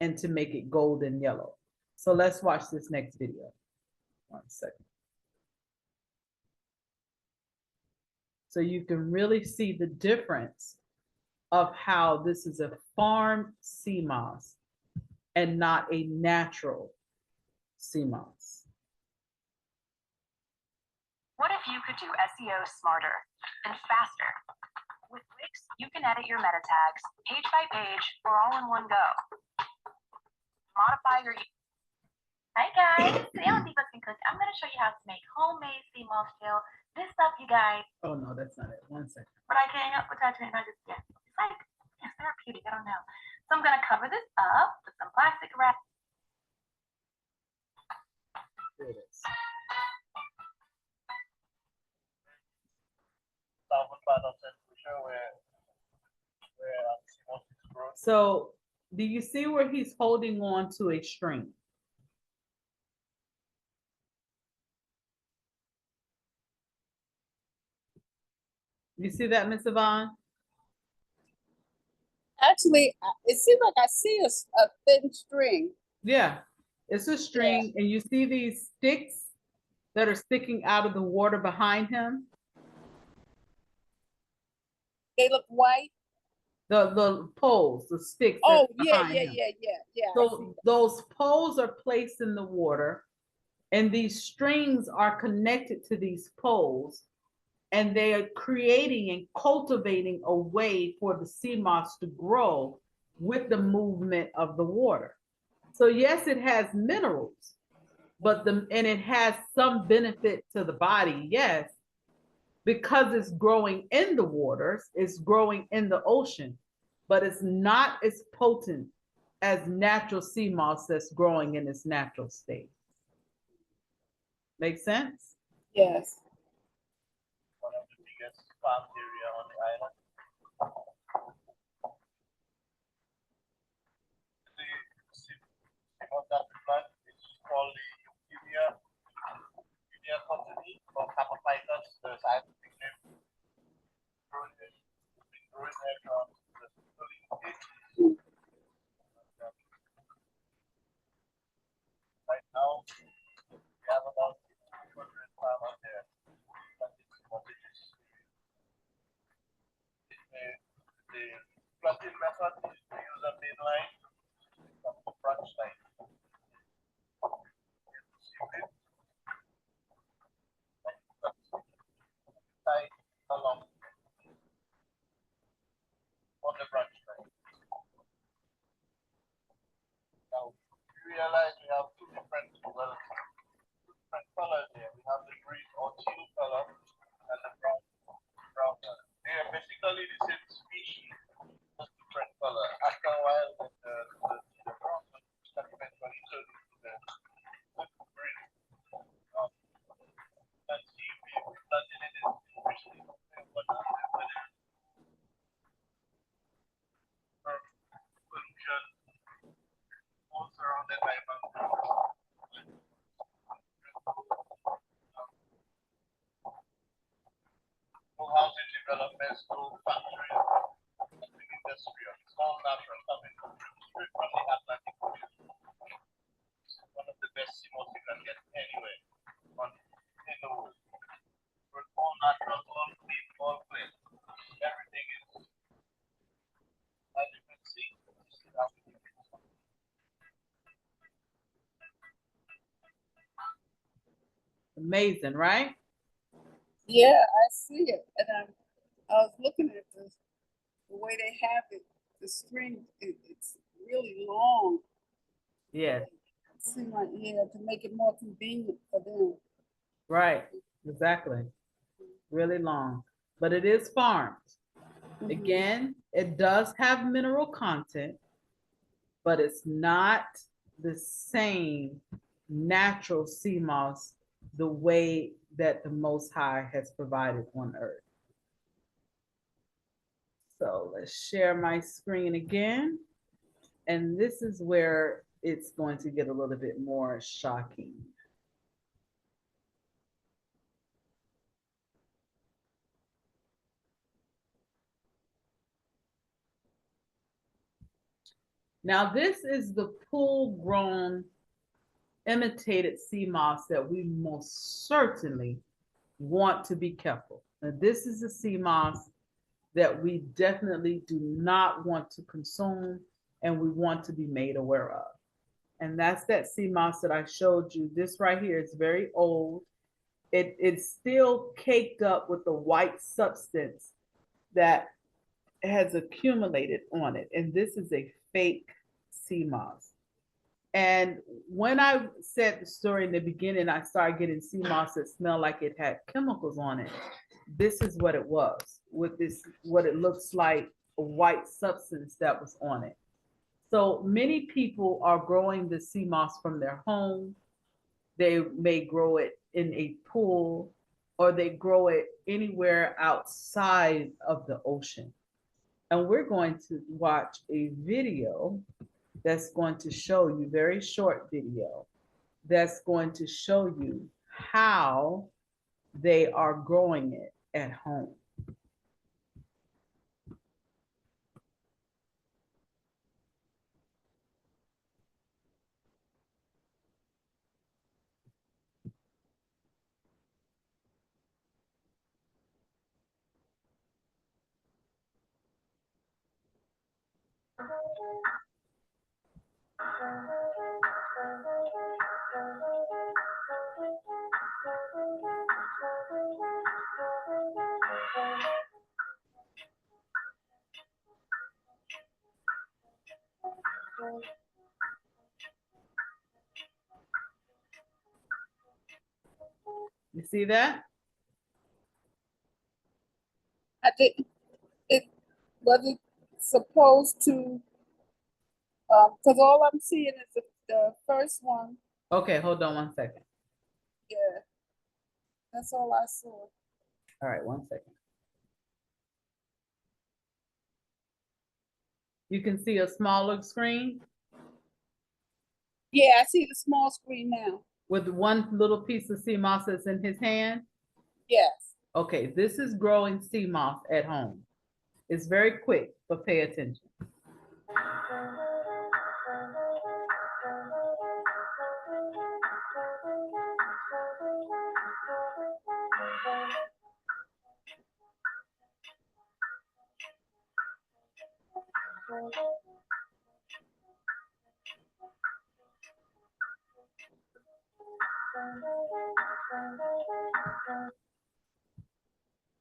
Speaker 1: and to make it golden yellow. So let's watch this next video. 1 second. So you can really see the difference of how this is a farmed sea moss and not a natural sea moss.
Speaker 8: What if you could do SEO smarter and faster? With Wix, you can edit your meta tags page by page or all in one go. Modify your. Hi guys, today on Divas Can Cook, I'm going to show you how to make homemade sea moss gel. This stuff, you guys.
Speaker 1: Oh no, that's not it. 1 second.
Speaker 8: But I can't help but touch it and I just get it's like it's therapeutic. I don't know. So I'm going to cover this up with some plastic wrap.
Speaker 1: Here it is. So do you see where he's holding on to a string? You see that, Miss Yvonne?
Speaker 2: Actually, it seems like I see a thin string.
Speaker 1: Yeah, it's a string, and you see these sticks that are sticking out of the water behind him.
Speaker 2: They look white.
Speaker 1: The poles, the sticks.
Speaker 2: Oh,
Speaker 1: yeah. So those poles are placed in the water, and these strings are connected to these poles, and they are creating and cultivating a way for the sea moss to grow with the movement of the water. So yes, it has minerals, but and it has some benefit to the body, yes, because it's growing in the waters, it's growing in the ocean, but it's not as potent as natural sea moss that's growing in its natural state. Make sense?
Speaker 2: Yes.
Speaker 9: One of the biggest farm area on the island. What that plant is called the Euphemia company or Capophytus. The scientific name. Growing there from the right now, we have about 200 farmers there. The planting method is to use a main line from the branch line. Tie along on the branch line. Now we realize we have two different colors here. We have the green or teal color and the brown color. They are basically the same species, just different color. all natural coming from the Atlantic Ocean. One of the best SeaMoss you can get anywhere in the world. It's all natural, all clean, all clean. Everything is, as you can see, this is how we do it.
Speaker 1: Amazing, right?
Speaker 2: Yeah, I see it, and I was looking at the way they have it. The string, it's really long.
Speaker 1: Yes,
Speaker 2: It seems like, yeah, to make it more convenient for them.
Speaker 1: right, exactly. Really long, but it is farmed. Again, it does have mineral content, but it's not the same natural sea moss the way that the Most High has provided on earth. So let's share my screen again. And this is where it's going to get a little bit more shocking. Now, this is the full-grown imitated sea moss that we most certainly want to be careful. Now, this is a sea moss that we definitely do not want to consume and we want to be made aware of. And that's that sea moss that I showed you. This right here is very old. It's still caked up with the white substance that has accumulated on it. And this is a fake sea moss. And when I said the story in the beginning, I started getting sea moss that smelled like it had chemicals on it. This is what it was with this, what it looks like a white substance that was on it. So many people are growing the sea moss from their home. They may grow it in a pool or they grow it anywhere outside of the ocean. And we're going to watch a video that's going to show you, very short video, that's going to show you how they are growing it at home. You see that?
Speaker 2: I didn't. It was it supposed to? Because all I'm seeing is the first one.
Speaker 1: Okay, hold on one second.
Speaker 2: Yeah, that's all I saw.
Speaker 1: All right, one second. You can see a smaller screen
Speaker 2: Yeah, I see the small screen now.
Speaker 1: with one little piece of sea moss that's in his hand.
Speaker 2: Yes.
Speaker 1: Okay, this is growing sea moss at home. It's very quick, but pay attention.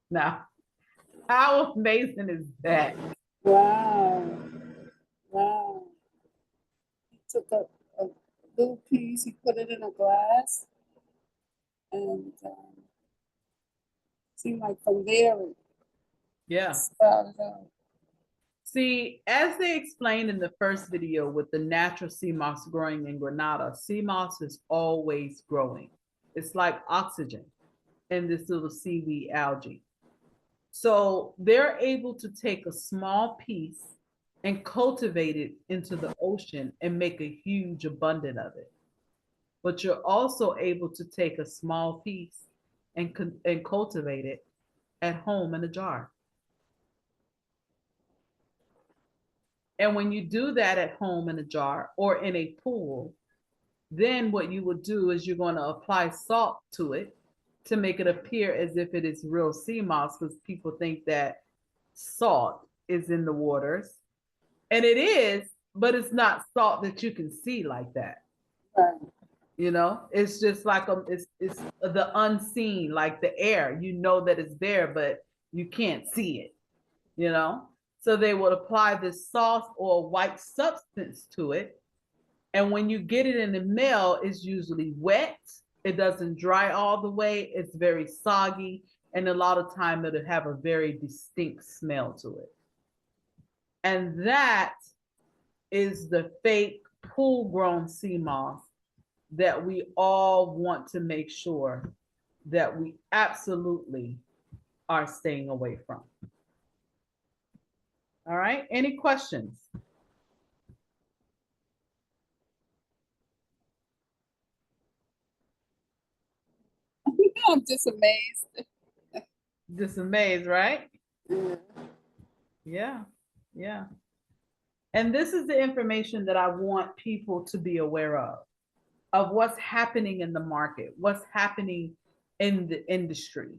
Speaker 1: Now, how amazing is that?
Speaker 2: Wow. Wow. He took a little piece, he put it in a glass, and seemed like from there it
Speaker 1: Yeah.
Speaker 2: sprouted out.
Speaker 1: See, as they explained in the first video with the natural sea moss growing in Grenada, sea moss is always growing. It's like oxygen in this little seaweed algae. So they're able to take a small piece and cultivate it into the ocean and make a huge abundance of it. But you're also able to take a small piece and cultivate it at home in a jar. And when you do that at home in a jar or in a pool, then what you would do is you're going to apply salt to it to make it appear as if it is real sea moss, because people think that salt is in the waters. And it is, but it's not salt that you can see like that.
Speaker 2: Right.
Speaker 1: You know, it's just like it's the unseen, like the air. You know that it's there, but you can't see it. You know, so they would apply this sauce or white substance to it, and when you get it in the mail, it's usually wet. It doesn't dry all the way. It's very soggy, and a lot of time it'll have a very distinct smell to it. And that is the fake pool-grown sea moss that we all want to make sure that we absolutely are staying away from. All right, any questions?
Speaker 2: I'm just amazed.
Speaker 1: Just amazed, right?
Speaker 2: Yeah.
Speaker 1: Yeah, yeah. And this is the information that I want people to be aware of what's happening in the market, what's happening in the industry,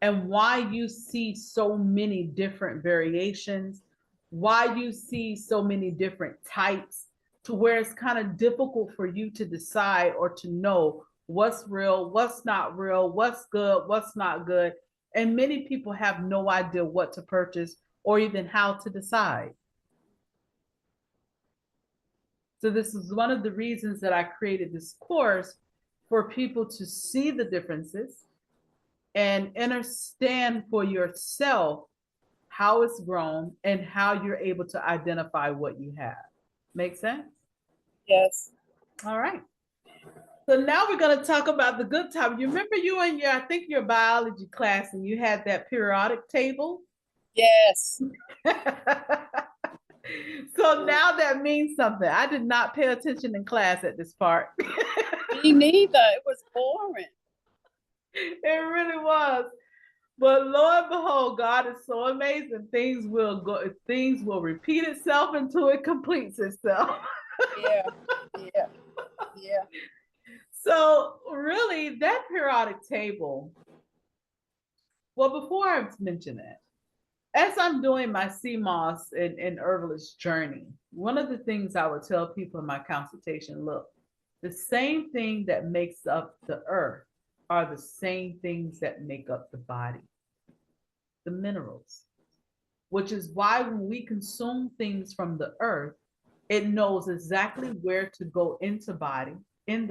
Speaker 1: and why you see so many different variations, why you see so many different types, to where it's kind of difficult for you to decide or to know what's real, what's not real, what's good, what's not good. And many people have no idea what to purchase or even how to decide. So this is one of the reasons that I created this course, for people to see the differences and understand for yourself how it's grown and how you're able to identify what you have. Make sense?
Speaker 2: Yes.
Speaker 1: All right. So now we're going to talk about the good time. You remember you in your, I think your biology class, and you had that periodic table?
Speaker 2: Yes.
Speaker 1: So now that means something. I did not pay attention in class at this part.
Speaker 2: Me neither. It was boring.
Speaker 1: It really was. But lo and behold, God is so amazing. Things will go, things will repeat itself until it completes itself.
Speaker 2: Yeah. Yeah. Yeah.
Speaker 1: So really, that periodic table, well, before I mention that, as I'm doing my SeaMoss and herbalist journey, one of the things I would tell people in my consultation, look, the same thing that makes up the earth are the same things that make up the body, the minerals, which is why when we consume things from the earth, it knows exactly where to go in the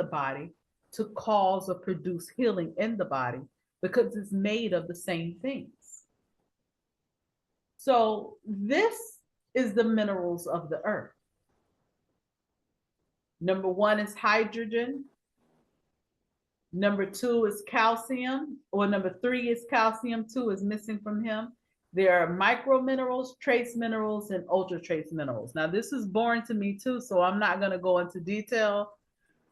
Speaker 1: body, to cause or produce healing in the body, because it's made of the same things. So this is the minerals of the earth. Number one is hydrogen. Number two is calcium, or number three is calcium. Two is missing from him. There are micro minerals, trace minerals, and ultra trace minerals. Now, this is boring to me too, so I'm not going to go into detail.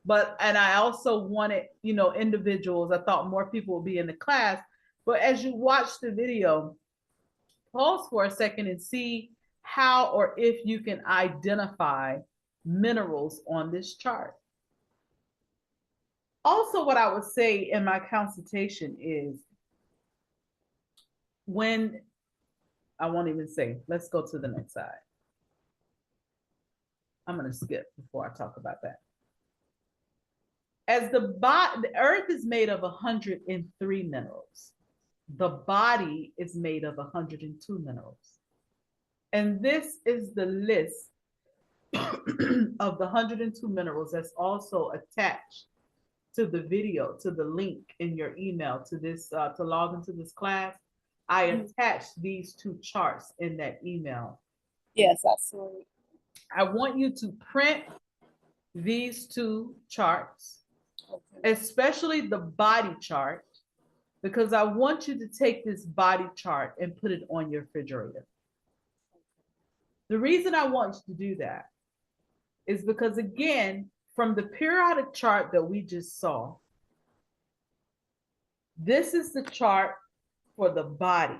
Speaker 1: And I also wanted, individuals, I thought more people would be in the class. But as you watch the video, pause for a second and see how or if you can identify minerals on this chart. Also, what I would say in my consultation is, when I won't even say, let's go to the next side. I'm going to skip before I talk about that. As the earth is made of 103 minerals. The body is made of 102 minerals. And this is the list of the 102 minerals that's also attached to the video, to the link in your email, to this, to log into this class. I attached these two charts in that email.
Speaker 2: Yes, I saw it.
Speaker 1: I want you to print these two charts, especially the body chart, because I want you to take this body chart and put it on your refrigerator. The reason I want you to do that is because, again, from the periodic chart that we just saw, this is the chart for the body.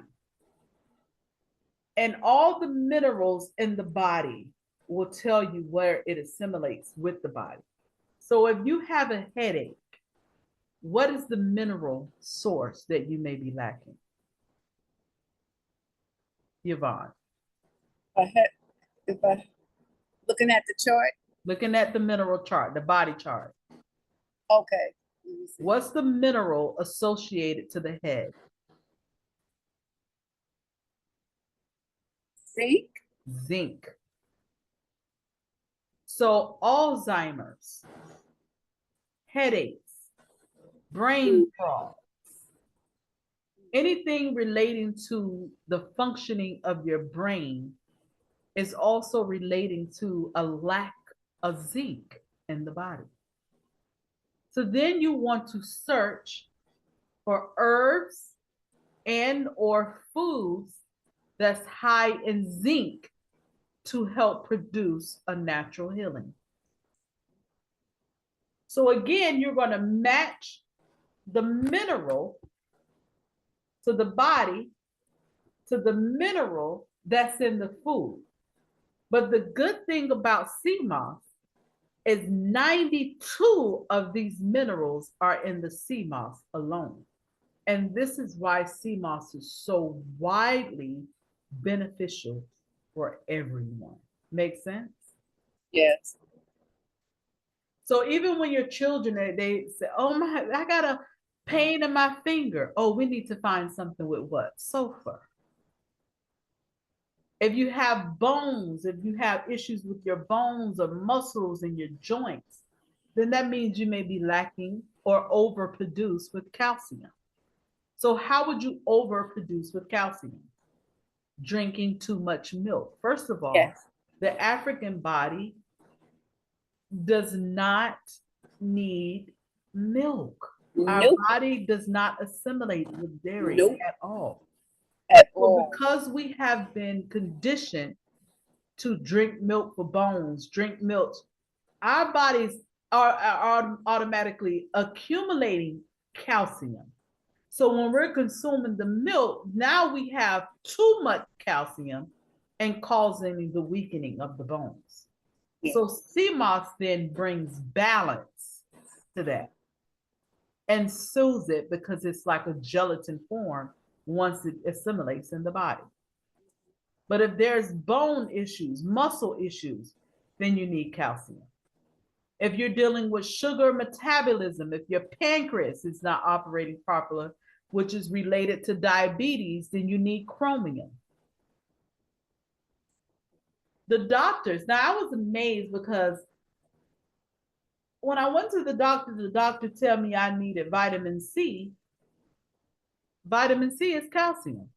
Speaker 1: And all the minerals in the body will tell you where it assimilates with the body. So if you have a headache, what is the mineral source that you may be lacking? Yvonne.
Speaker 2: If I looking at the chart,
Speaker 1: Looking at the mineral chart, the body chart.
Speaker 2: okay. Let me see.
Speaker 1: What's the mineral associated to the head?
Speaker 2: Zinc.
Speaker 1: Zinc. So Alzheimer's, headaches, brain fog, anything relating to the functioning of your brain is also relating to a lack of zinc in the body. So then you want to search for herbs and or foods that's high in zinc to help produce a natural healing. So again, you're going to match the mineral to the body to the mineral that's in the food. But the good thing about SeaMoss is 92 of these minerals are in the SeaMoss alone. And this is why SeaMoss is so widely beneficial for everyone. Make sense?
Speaker 2: Yes.
Speaker 1: So even when your children, they say, oh my, I got a pain in my finger. Oh, we need to find something with what? Sulfur. If you have bones, if you have issues with your bones or muscles in your joints, then that means you may be lacking or overproduce with calcium. So how would you overproduce with calcium? Drinking too much milk. First of all,
Speaker 2: Yes.
Speaker 1: the African body does not need milk. Our
Speaker 2: Nope.
Speaker 1: body does not assimilate with dairy
Speaker 2: Nope.
Speaker 1: at all.
Speaker 2: At
Speaker 1: So
Speaker 2: all.
Speaker 1: because we have been conditioned to drink milk for bones, drink milk, our bodies are automatically accumulating calcium. So when we're consuming the milk, now we have too much calcium and causing the weakening of the bones.
Speaker 2: Yes.
Speaker 1: So SeaMoss then brings balance to that and soothes it because it's like a gelatin form once it assimilates in the body. But if there's bone issues, muscle issues, then you need calcium. If you're dealing with sugar metabolism, if your pancreas is not operating properly, which is related to diabetes, then you need chromium. The doctors, now I was amazed because when I went to the doctor told me I needed vitamin C. Vitamin C is calcium.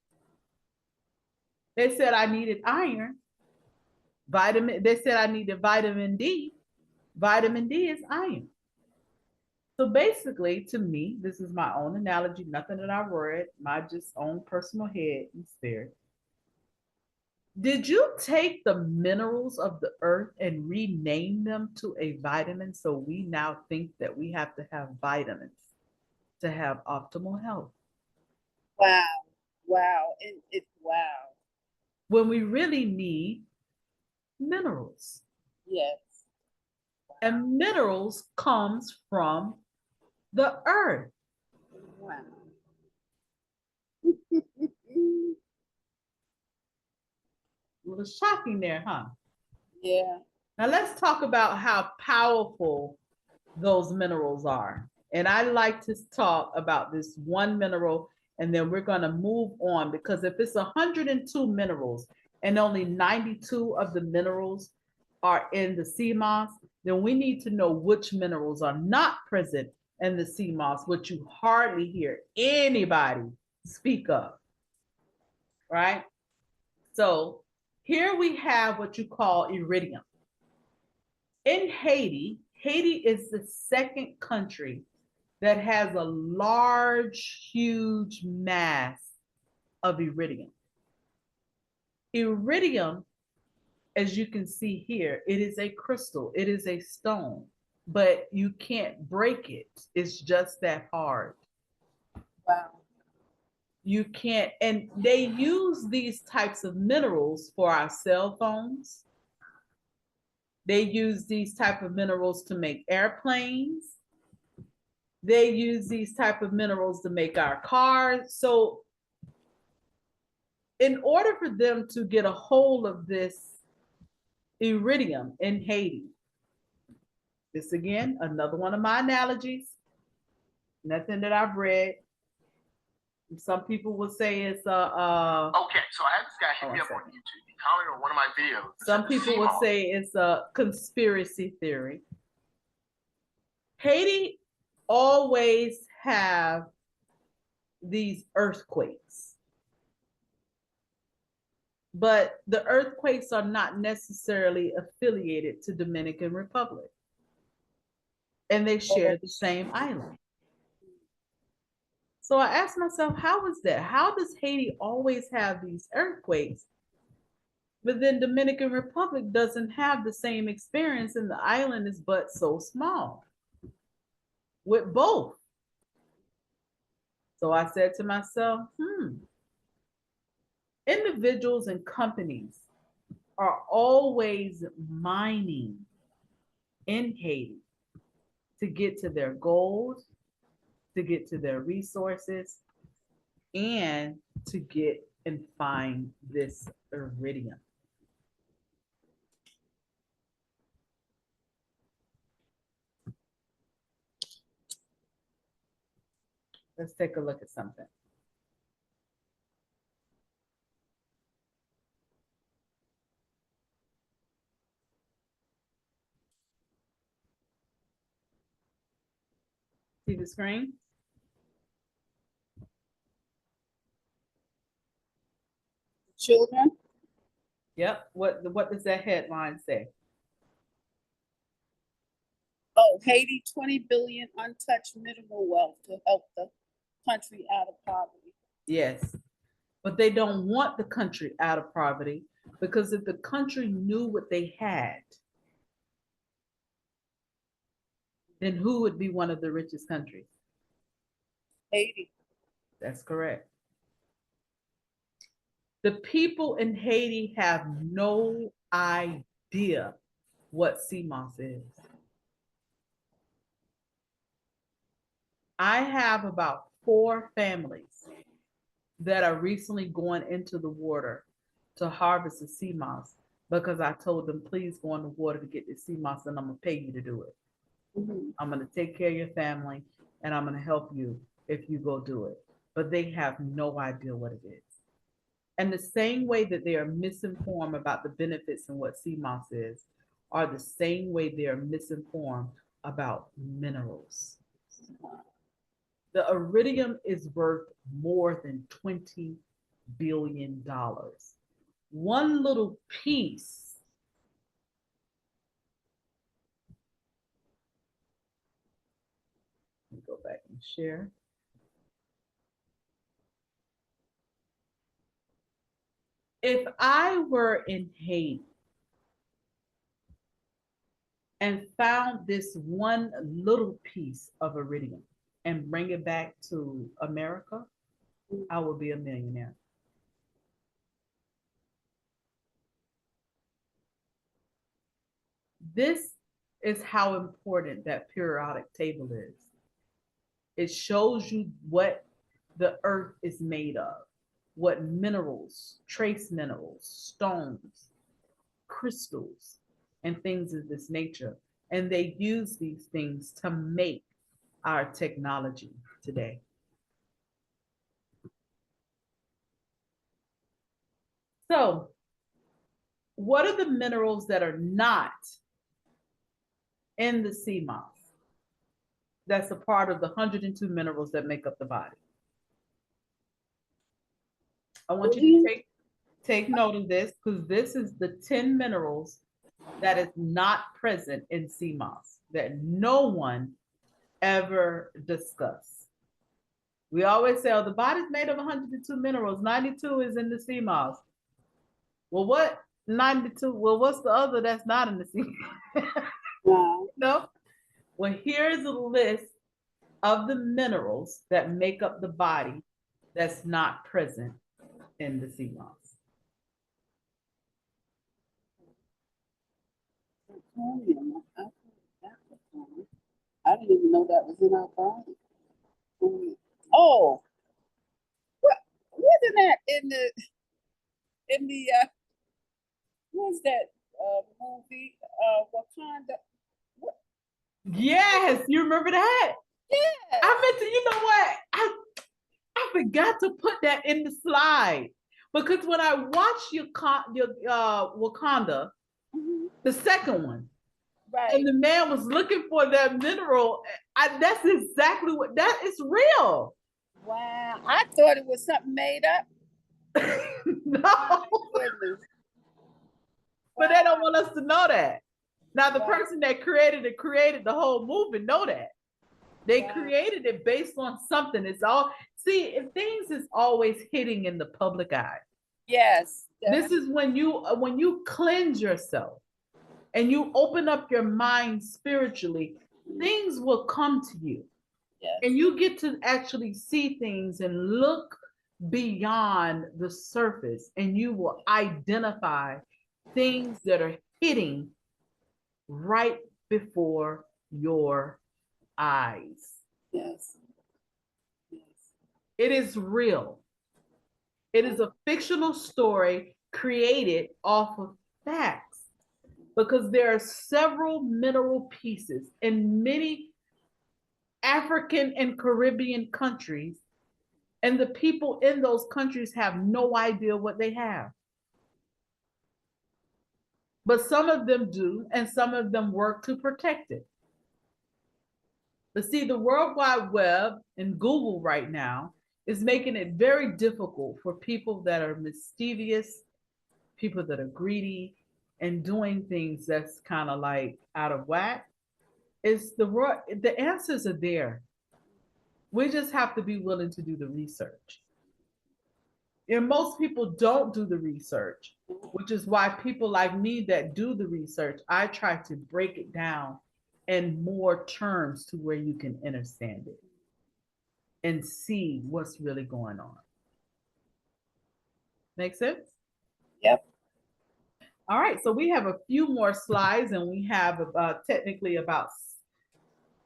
Speaker 1: They said I needed iron. They said I needed vitamin D. Vitamin D is iron. So basically, to me, this is my own analogy, nothing that I read, my just own personal head and spirit. Did you take the minerals of the earth and rename them to a vitamin so we now think that we have to have vitamins to have optimal health?
Speaker 2: Wow. Wow. It's wow.
Speaker 1: When we really need minerals.
Speaker 2: Yes.
Speaker 1: And minerals comes from the earth.
Speaker 2: Wow.
Speaker 1: A little shocking there, huh?
Speaker 2: Yeah.
Speaker 1: Now let's talk about how powerful those minerals are. And I like to talk about this one mineral and then we're going to move on because if it's 102 minerals and only 92 of the minerals are in the SeaMoss, then we need to know which minerals are not present in the SeaMoss, which you hardly hear anybody speak of, right? So here we have what you call iridium. In Haiti, Haiti is the second country that has a large, huge mass of iridium. Iridium, as you can see here, it is a crystal, it is a stone, but you can't break it. It's just that hard.
Speaker 2: Wow.
Speaker 1: You can't, and they use these types of minerals for our cell phones, They use these type of minerals to make airplanes. They use these type of minerals to make our cars. So in order for them to get a hold of this iridium in Haiti, this again, another one of my analogies, nothing that I've read. Some people will say it's
Speaker 9: Okay, so I had this guy hit me up on YouTube. He commented on one of my videos.
Speaker 1: Some people would say it's a conspiracy theory. Haiti always have these earthquakes, but the earthquakes are not necessarily affiliated to Dominican Republic, and they share the same island. So I asked myself, how is that? How does Haiti always have these earthquakes, but then Dominican Republic doesn't have the same experience, and the island is but so small with both? So I said to myself, individuals and companies are always mining in Haiti to get to their goals, to get to their resources, and to get and find this iridium. Let's take a look at something. See the screen?
Speaker 2: Children?
Speaker 1: Yep. What does that headline say?
Speaker 2: Oh, Haiti, 20 billion untouched mineral wealth to help the country out of poverty.
Speaker 1: Yes. But they don't want the country out of poverty, because if the country knew what they had, then who would be one of the richest countries?
Speaker 2: Haiti.
Speaker 1: That's correct. The people in Haiti have no idea what SeaMoss is. I have about 4 families that are recently going into the water to harvest the SeaMoss, because I told them, please go in the water to get the SeaMoss, and I'm gonna pay you to do it. I'm gonna take care of your family, and I'm gonna help you if you go do it. But they have no idea what it is. And the same way that they are misinformed about the benefits and what SeaMoss is, are the same way they are misinformed about minerals. The iridium is worth more than $20 billion. One little piece let me go back and share. If I were in Haiti and found this one little piece of iridium and bring it back to America, I would be a millionaire. This is how important that periodic table is. It shows you what the earth is made of, what minerals, trace minerals, stones, crystals, and things of this nature. And they use these things to make our technology today. So, what are the minerals that are not in the SeaMoss? That's a part of the 102 minerals that make up the body. I want you to take note of this, because this is the 10 minerals that is not present in SeaMoss, that no one ever discussed. We always say, oh, the body's made of 102 minerals, 92 is in the SeaMoss. Well, what 92? Well, what's the other that's not in the SeaMoss? No. Well, here's a list of the minerals that make up the body that's not present in the SeaMoss.
Speaker 2: Chromium. I thought that was wrong. I didn't even know that was in our body. Oh, what wasn't that in the what was that movie Wakanda? What?
Speaker 1: Yes, you remember that?
Speaker 2: Yeah.
Speaker 1: I meant to, you know what? I forgot to put that in the slide because when I watched your Wakanda, the second one,
Speaker 2: Right.
Speaker 1: and the man was looking for that mineral, that's exactly what that is real.
Speaker 2: Wow. I thought it was something made up.
Speaker 1: No,
Speaker 2: My goodness.
Speaker 1: but they don't want us to know that. Now, the
Speaker 2: Wow.
Speaker 1: person that created the whole movement know that. They
Speaker 2: Wow.
Speaker 1: created it based on something. It's all, see, if things is always hitting in the public eye.
Speaker 2: Yes.
Speaker 1: This is when you cleanse yourself and you open up your mind spiritually, things will come to you.
Speaker 2: Yes.
Speaker 1: And you get to actually see things and look beyond the surface, and you will identify things that are hitting right before your eyes.
Speaker 2: Yes. Yes.
Speaker 1: It is real. It is a fictional story created off of facts because there are several mineral pieces in many African and Caribbean countries, and the people in those countries have no idea what they have. But some of them do, and some of them work to protect it. But see, the World Wide Web and Google right now is making it very difficult for people that are mischievous, people that are greedy, and doing things that's kind of like out of whack. The answers are there. We just have to be willing to do the research. And most people don't do the research, which is why people like me that do the research, I try to break it down in more terms to where you can understand it and see what's really going on. Make sense?
Speaker 2: Yep.
Speaker 1: All right, so we have a few more slides and we have technically about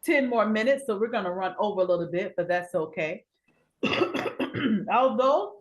Speaker 1: 10 more minutes, so we're going to run over a little bit, but that's okay. Although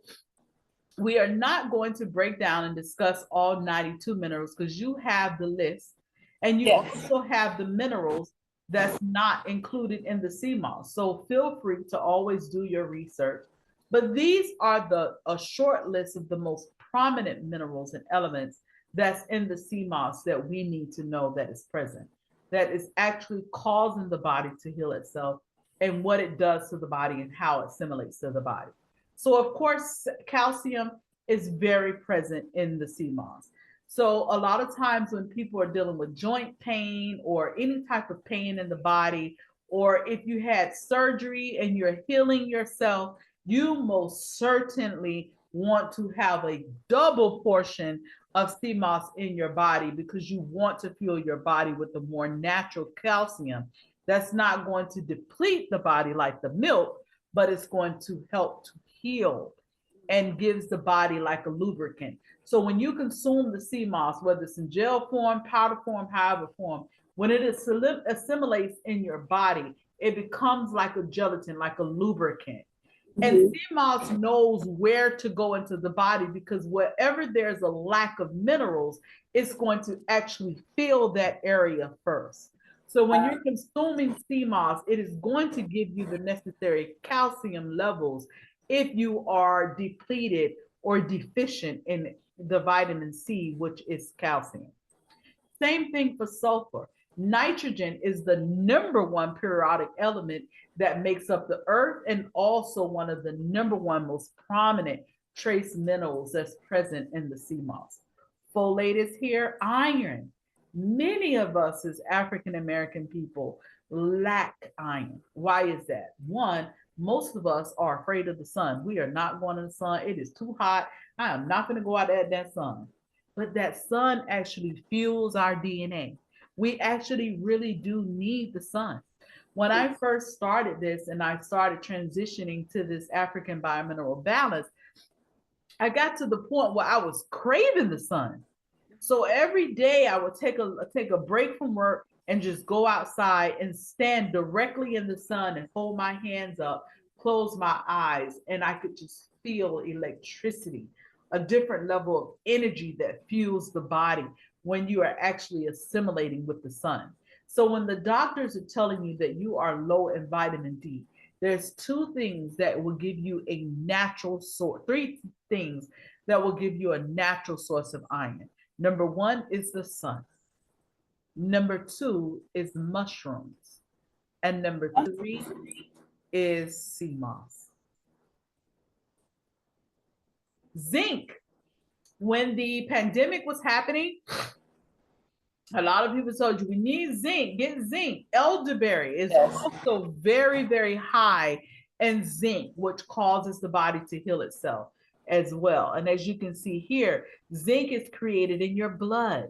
Speaker 1: we are not going to break down and discuss all 92 minerals because you have the list and you also have the minerals that's not included in the SeaMoss. So feel free to always do your research. But these are a short list of the most prominent minerals and elements that's in the SeaMoss that we need to know that is present, that is actually causing the body to heal itself and what it does to the body and how it assimilates to the body. So of course, calcium is very present in the SeaMoss. So a lot of times when people are dealing with joint pain or any type of pain in the body, or if you had surgery and you're healing yourself, you most certainly want to have a double portion of SeaMoss in your body because you want to fuel your body with the more natural calcium that's not going to deplete the body like the milk, but it's going to help to heal and gives the body like a lubricant. So when you consume the SeaMoss, whether it's in gel form, powder form, however form, when it assimilates in your body, it becomes like a gelatin, like a lubricant. And SeaMoss knows where to go into the body because wherever there's a lack of minerals, it's going to actually fill that area first. So when you're consuming SeaMoss, it is going to give you the necessary calcium levels if you are depleted or deficient in the vitamin C, which is calcium. Same thing for sulfur. Nitrogen is the number one periodic element that makes up the earth and also one of the number one most prominent trace minerals that's present in the SeaMoss. Folate is here, iron. Many of us as African American people lack iron. Why is that? One, most of us are afraid of the sun. We are not going in the sun. It is too hot. I am not going to go out at that sun. But that sun actually fuels our DNA. We actually really do need the sun. When I first started this and I started transitioning to this African biomineral balance, I got to the point where I was craving the sun. So every day I would take a break from work and just go outside and stand directly in the sun and hold my hands up, close my eyes, and I could just feel electricity, a different level of energy that fuels the body when you are actually assimilating with the sun. So when the doctors are telling you that you are low in vitamin D, there's two things that will give you a natural source, three things that will give you a natural source of iron. Number one is the sun. Number two is mushrooms. And number three is SeaMoss. Zinc. When the pandemic was happening, a lot of people told you we need zinc, get zinc. Elderberry is also very, very high in zinc, which causes the body to heal itself as well. And as you can see here, zinc is created in your blood.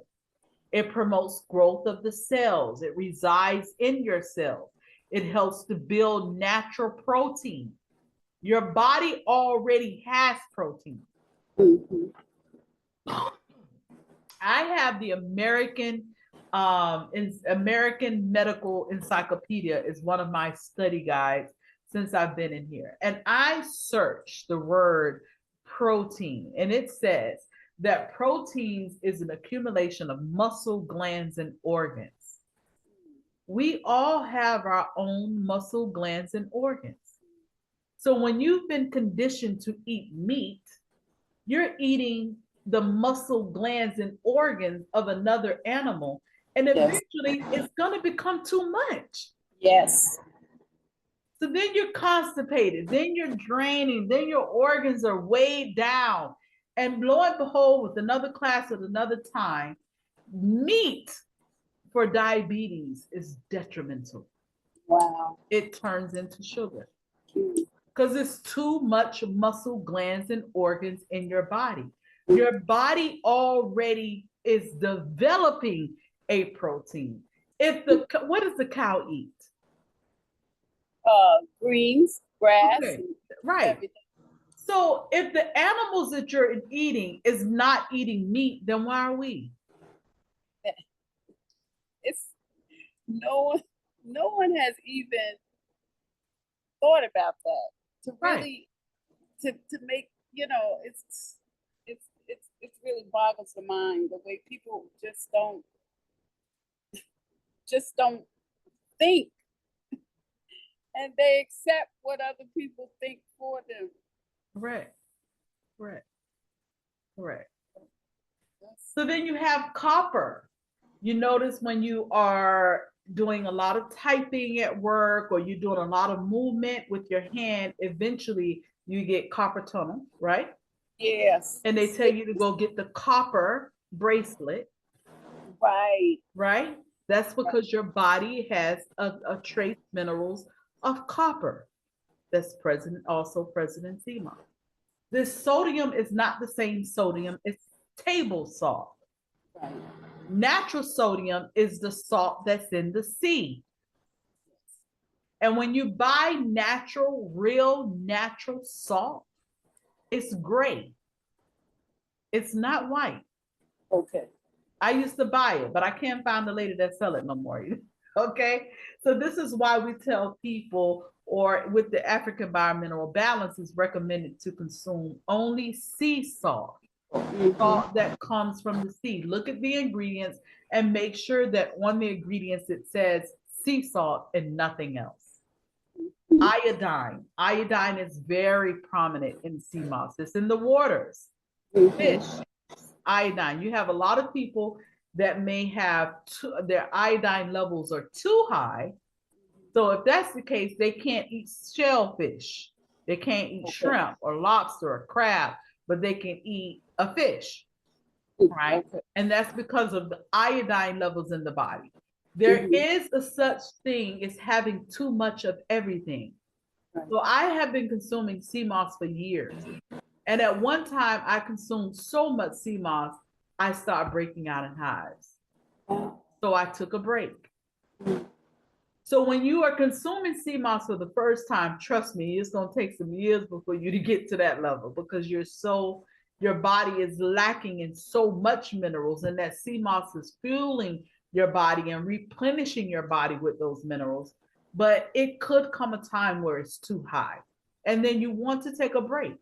Speaker 1: It promotes growth of the cells. It resides in your cells. It helps to build natural protein. Your body already has protein.
Speaker 2: Mhm.
Speaker 1: I have the American Medical Encyclopedia is one of my study guides since I've been in here. And I searched the word protein, and it says that proteins is an accumulation of muscle glands and organs. We all have our own muscle glands and organs. So when you've been conditioned to eat meat, you're eating the muscle glands and organs of another animal, and eventually it's going to become too much.
Speaker 2: Yes.
Speaker 1: So then you're constipated, then you're draining, then your organs are weighed down. And lo and behold, with another class at another time, meat for diabetes is detrimental.
Speaker 2: Wow.
Speaker 1: It turns into sugar
Speaker 2: Mm.
Speaker 1: because it's too much muscle glands and organs in your body. Your body already is developing a protein. What does the cow eat?
Speaker 2: Greens, grass,
Speaker 1: Okay, right.
Speaker 2: everything.
Speaker 1: So if the animals that you're eating is not eating meat, then why are we?
Speaker 2: It's no one has even thought about that to really to make, it's really boggles the mind the way people just don't think, and they accept what other people think for them.
Speaker 1: Correct. So then you have copper. You notice when you are doing a lot of typing at work or you're doing a lot of movement with your hand, eventually you get carpal tunnel, right?
Speaker 2: Yes.
Speaker 1: And they tell you to go get the copper bracelet. Right? That's because your body has a trace minerals of copper that's also present in SeaMoss. This sodium is not the same sodium, it's table salt.
Speaker 2: Right.
Speaker 1: Natural sodium is the salt that's in the sea. And when you buy real natural salt, it's gray. It's not white.
Speaker 2: Okay.
Speaker 1: I used to buy it, but I can't find the lady that sell it no more. Okay. So this is why we tell people, or with the African Biomineral Balance, is recommended to consume only sea salt. Salt that comes from the sea. Look at the ingredients and make sure that on the ingredients it says sea salt and nothing else. Iodine. Iodine is very prominent in SeaMoss. It's in the waters. Fish. Iodine. You have a lot of people that may have their iodine levels are too high. So if that's the case, they can't eat shellfish. They can't eat shrimp or lobster or crab, but they can eat a fish, right? And that's because of the iodine levels in the body. There is a such thing as having too much of everything. So I have been consuming SeaMoss for years. And at one time I consumed so much SeaMoss, I started breaking out in hives. So I took a break. So when you are consuming SeaMoss for the first time, trust me, it's going to take some years before you to get to that level because you're so your body is lacking in so much minerals, and that SeaMoss is fueling your body and replenishing your body with those minerals. But it could come a time where it's too high. And then you want to take a break.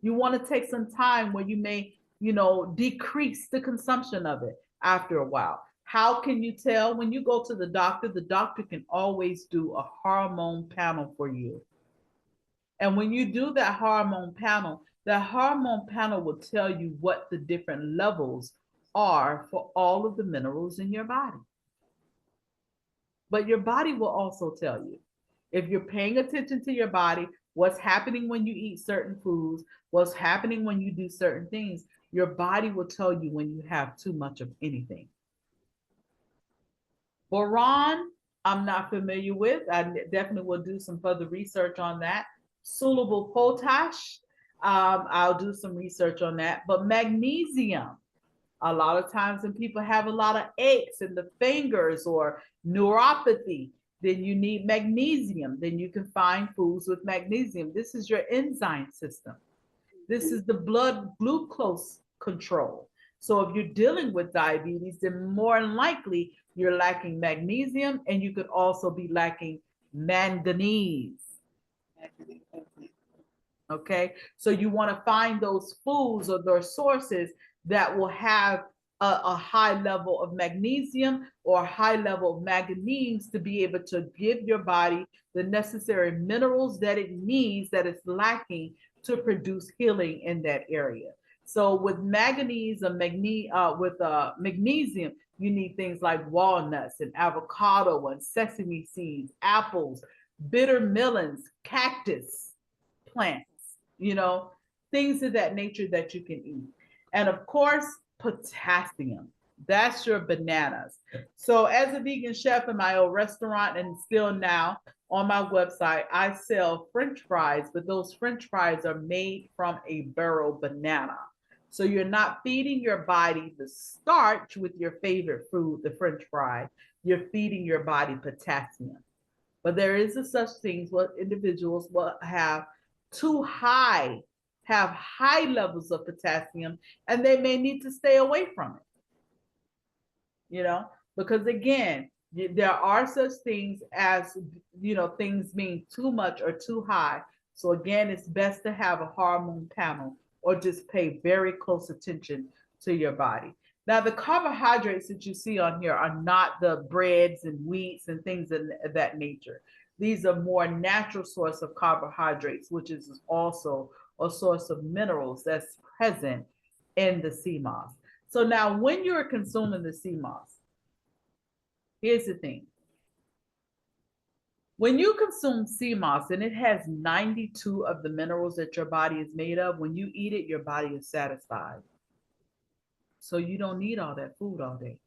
Speaker 1: You want to take some time where you may, decrease the consumption of it after a while. How can you tell? When you go to the doctor can always do a hormone panel for you. And when you do that hormone panel will tell you what the different levels are for all of the minerals in your body. But your body will also tell you, if you're paying attention to your body, what's happening when you eat certain foods, what's happening when you do certain things, your body will tell you when you have too much of anything. Boron, I'm not familiar with. I definitely will do some further research on that. Soluble potash, I'll do some research on that. But magnesium, a lot of times when people have a lot of aches in the fingers or neuropathy, then you need magnesium. Then you can find foods with magnesium. This is your enzyme system. This is the blood glucose control. So if you're dealing with diabetes, then more than likely you're lacking magnesium, and you could also be lacking manganese. Okay, so you want to find those foods or those sources that will have a high level of magnesium or a high level of manganese to be able to give your body the necessary minerals that it needs, that it's lacking, to produce healing in that area. So with manganese or magnesium, you need things like walnuts and avocado and sesame seeds, apples, bitter melons, cactus plants, things of that nature that you can eat. And of course, potassium. That's your bananas. So as a vegan chef in my old restaurant, and still now on my website, I sell French fries, but those French fries are made from a burro banana. So you're not feeding your body the starch with your favorite food, the French fry. You're feeding your body potassium. But there is a such thing where individuals will have high levels of potassium, and they may need to stay away from it, because again, there are such things as, things being too much or too high. So again, it's best to have a hormone panel or just pay very close attention to your body. Now, the carbohydrates that you see on here are not the breads and wheats and things of that nature. These are more natural source of carbohydrates, which is also a source of minerals that's present in the SeaMoss. So now when you're consuming the SeaMoss, here's the thing. When you consume SeaMoss, and it has 92 of the minerals that your body is made of, when you eat it, your body is satisfied. So you don't need all that food all day.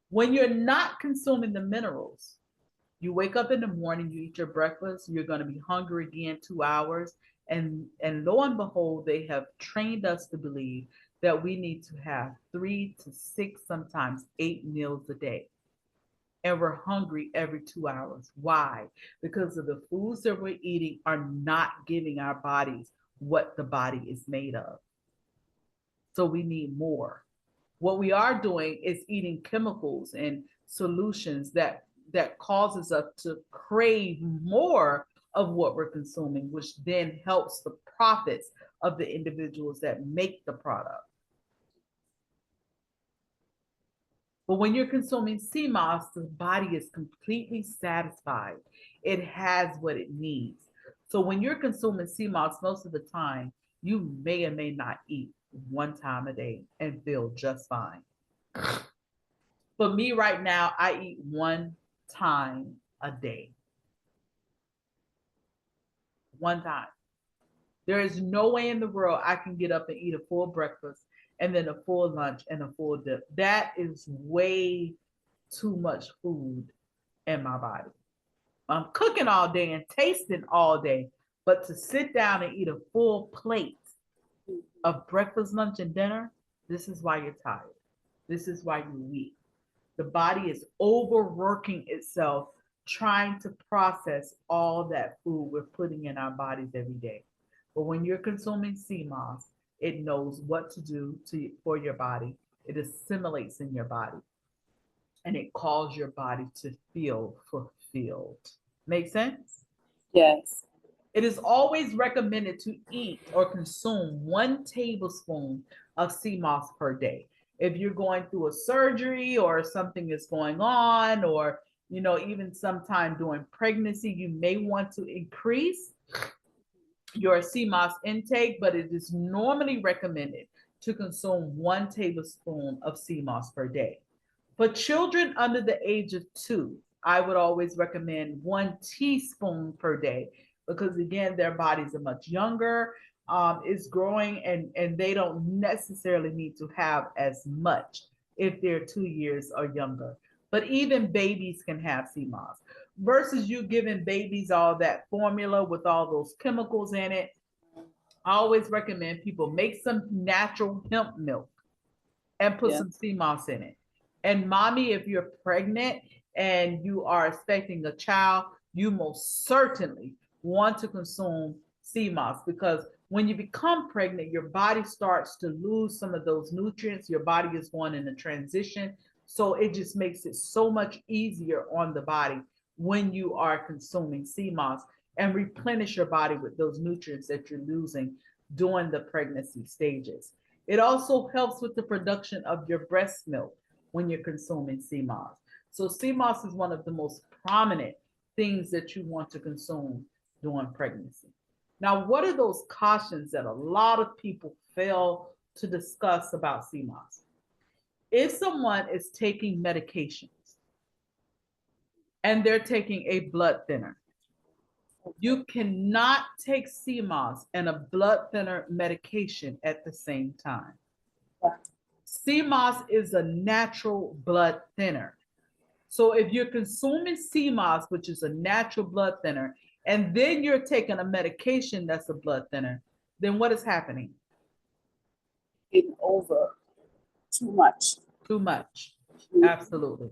Speaker 1: When you're not consuming the minerals, you wake up in the morning, you eat your breakfast, you're going to be hungry again 2 hours. And lo and behold, they have trained us to believe that we need to have 3 to 6, sometimes 8 meals a day. And we're hungry every 2 hours. Why? Because of the foods that we're eating are not giving our bodies what the body is made of. So we need more. What we are doing is eating chemicals and solutions that causes us to crave more of what we're consuming, which then helps the profits of the individuals that make the product. But when you're consuming SeaMoss, the body is completely satisfied. It has what it needs. So when you're consuming SeaMoss, most of the time, you may or may not eat 1 time a day and feel just fine. For me right now, I eat 1 time a day. 1 time. There is no way in the world I can get up and eat a full breakfast and then a full lunch and a full dip. That is way too much food in my body. I'm cooking all day and tasting all day, but to sit down and eat a full plate of breakfast, lunch, and dinner, this is why you're tired. This is why you're weak. The body is overworking itself trying to process all that food we're putting in our bodies every day. But when you're consuming SeaMoss, it knows what to do for your body. It assimilates in your body and it calls your body to feel fulfilled. Make sense?
Speaker 2: Yes.
Speaker 1: It is always recommended to eat or consume 1 tablespoon of SeaMoss per day. If you're going through a surgery or something is going on, or even sometime during pregnancy, you may want to increase your SeaMoss intake, but it is normally recommended to consume 1 tablespoon of SeaMoss per day. For children under the age of 2, I would always recommend 1 teaspoon per day because, again, their bodies are much younger, is growing, and they don't necessarily need to have as much if they're 2 years or younger. But even babies can have SeaMoss versus you giving babies all that formula with all those chemicals in it. I always recommend people make some natural hemp milk and put some SeaMoss in it. And mommy, if you're pregnant and you are expecting a child, you most certainly want to consume SeaMoss because when you become pregnant, your body starts to lose some of those nutrients. Your body is going in a transition. So it just makes it so much easier on the body when you are consuming SeaMoss and replenish your body with those nutrients that you're losing during the pregnancy stages. It also helps with the production of your breast milk when you're consuming SeaMoss. So SeaMoss is one of the most prominent things that you want to consume during pregnancy. Now, what are those cautions that a lot of people fail to discuss about SeaMoss? If someone is taking medications and they're taking a blood thinner, you cannot take SeaMoss and a blood thinner medication at the same time. SeaMoss is a natural blood thinner. So if you're consuming SeaMoss, which is a natural blood thinner, and then you're taking a medication that's a blood thinner, then what is happening?
Speaker 2: Getting over too much.
Speaker 1: Too much. Absolutely.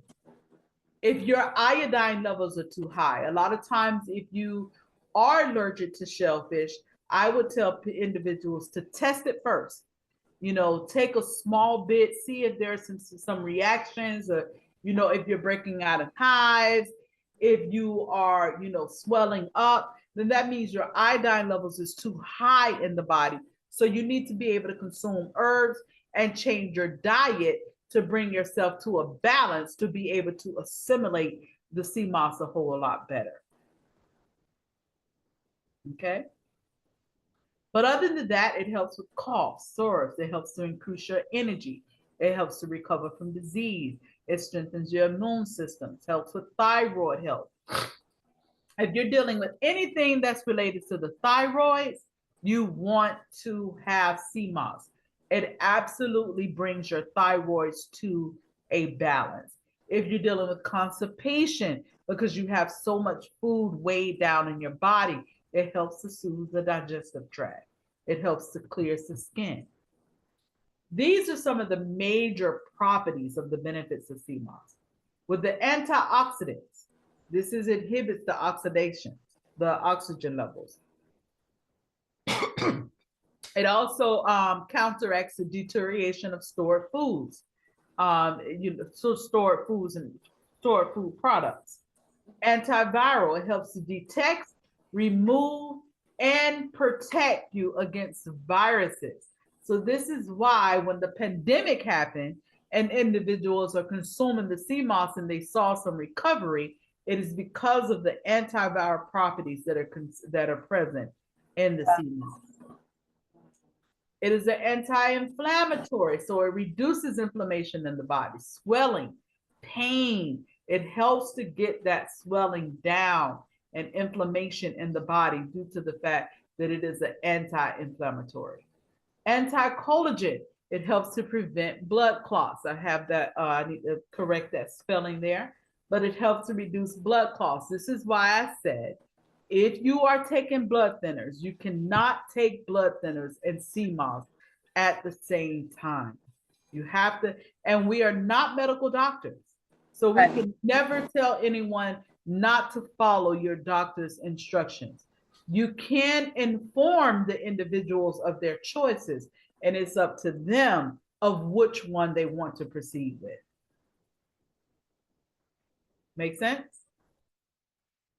Speaker 1: If your iodine levels are too high, a lot of times if you are allergic to shellfish, I would tell individuals to test it first. Take a small bit, see if there's some reactions, or if you're breaking out of hives, if you are swelling up, then that means your iodine levels is too high in the body. So you need to be able to consume herbs and change your diet to bring yourself to a balance to be able to assimilate the SeaMoss a whole lot better. Okay. But other than that, it helps with cough, sores. It helps to increase your energy. It helps to recover from disease. It strengthens your immune system. It helps with thyroid health. If you're dealing with anything that's related to the thyroid, you want to have SeaMoss. It absolutely brings your thyroids to a balance. If you're dealing with constipation because you have so much food weighed down in your body, it helps to soothe the digestive tract. It helps to clear the skin. These are some of the major properties of the benefits of SeaMoss. With the antioxidants, this inhibits the oxidation, the oxygen levels. It also counteracts the deterioration of stored foods, stored foods and stored food products. Antiviral, it helps to detect, remove, and protect you against viruses. So this is why when the pandemic happened and individuals are consuming the SeaMoss and they saw some recovery, it is because of the antiviral properties that are present in the SeaMoss. It is an anti-inflammatory, so it reduces inflammation in the body, swelling, pain. It helps to get that swelling down and inflammation in the body due to the fact that it is an anti-inflammatory. Anti-collagen, it helps to prevent blood clots. I have that, I need to correct that spelling there, but it helps to reduce blood clots. This is why I said, if you are taking blood thinners, you cannot take blood thinners and SeaMoss at the same time. You have to, and we are not medical doctors. So we can never tell anyone not to follow your doctor's instructions. You can inform the individuals of their choices, and it's up to them of which one they want to proceed with. Make sense?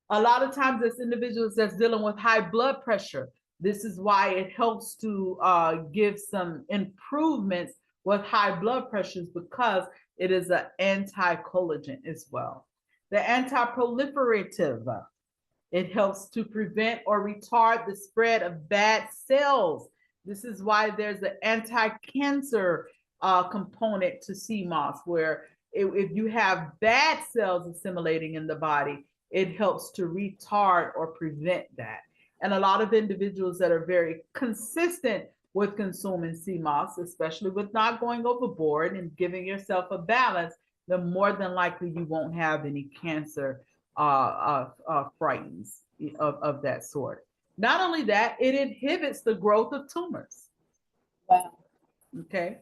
Speaker 1: A lot of times it's individuals that's dealing with high blood pressure. This is why it helps to give some improvements with high blood pressures, because it is an anti-collagen as well. The anti-proliferative, it helps to prevent or retard the spread of bad cells. This is why there's an anti-cancer component to SeaMoss, where if you have bad cells assimilating in the body, it helps to retard or prevent that. And a lot of individuals that are very consistent with consuming SeaMoss, especially with not going overboard and giving yourself a balance, then more than likely you won't have any cancer frightens of that sort. Not only that, it inhibits the growth of tumors.
Speaker 2: Wow.
Speaker 1: Okay.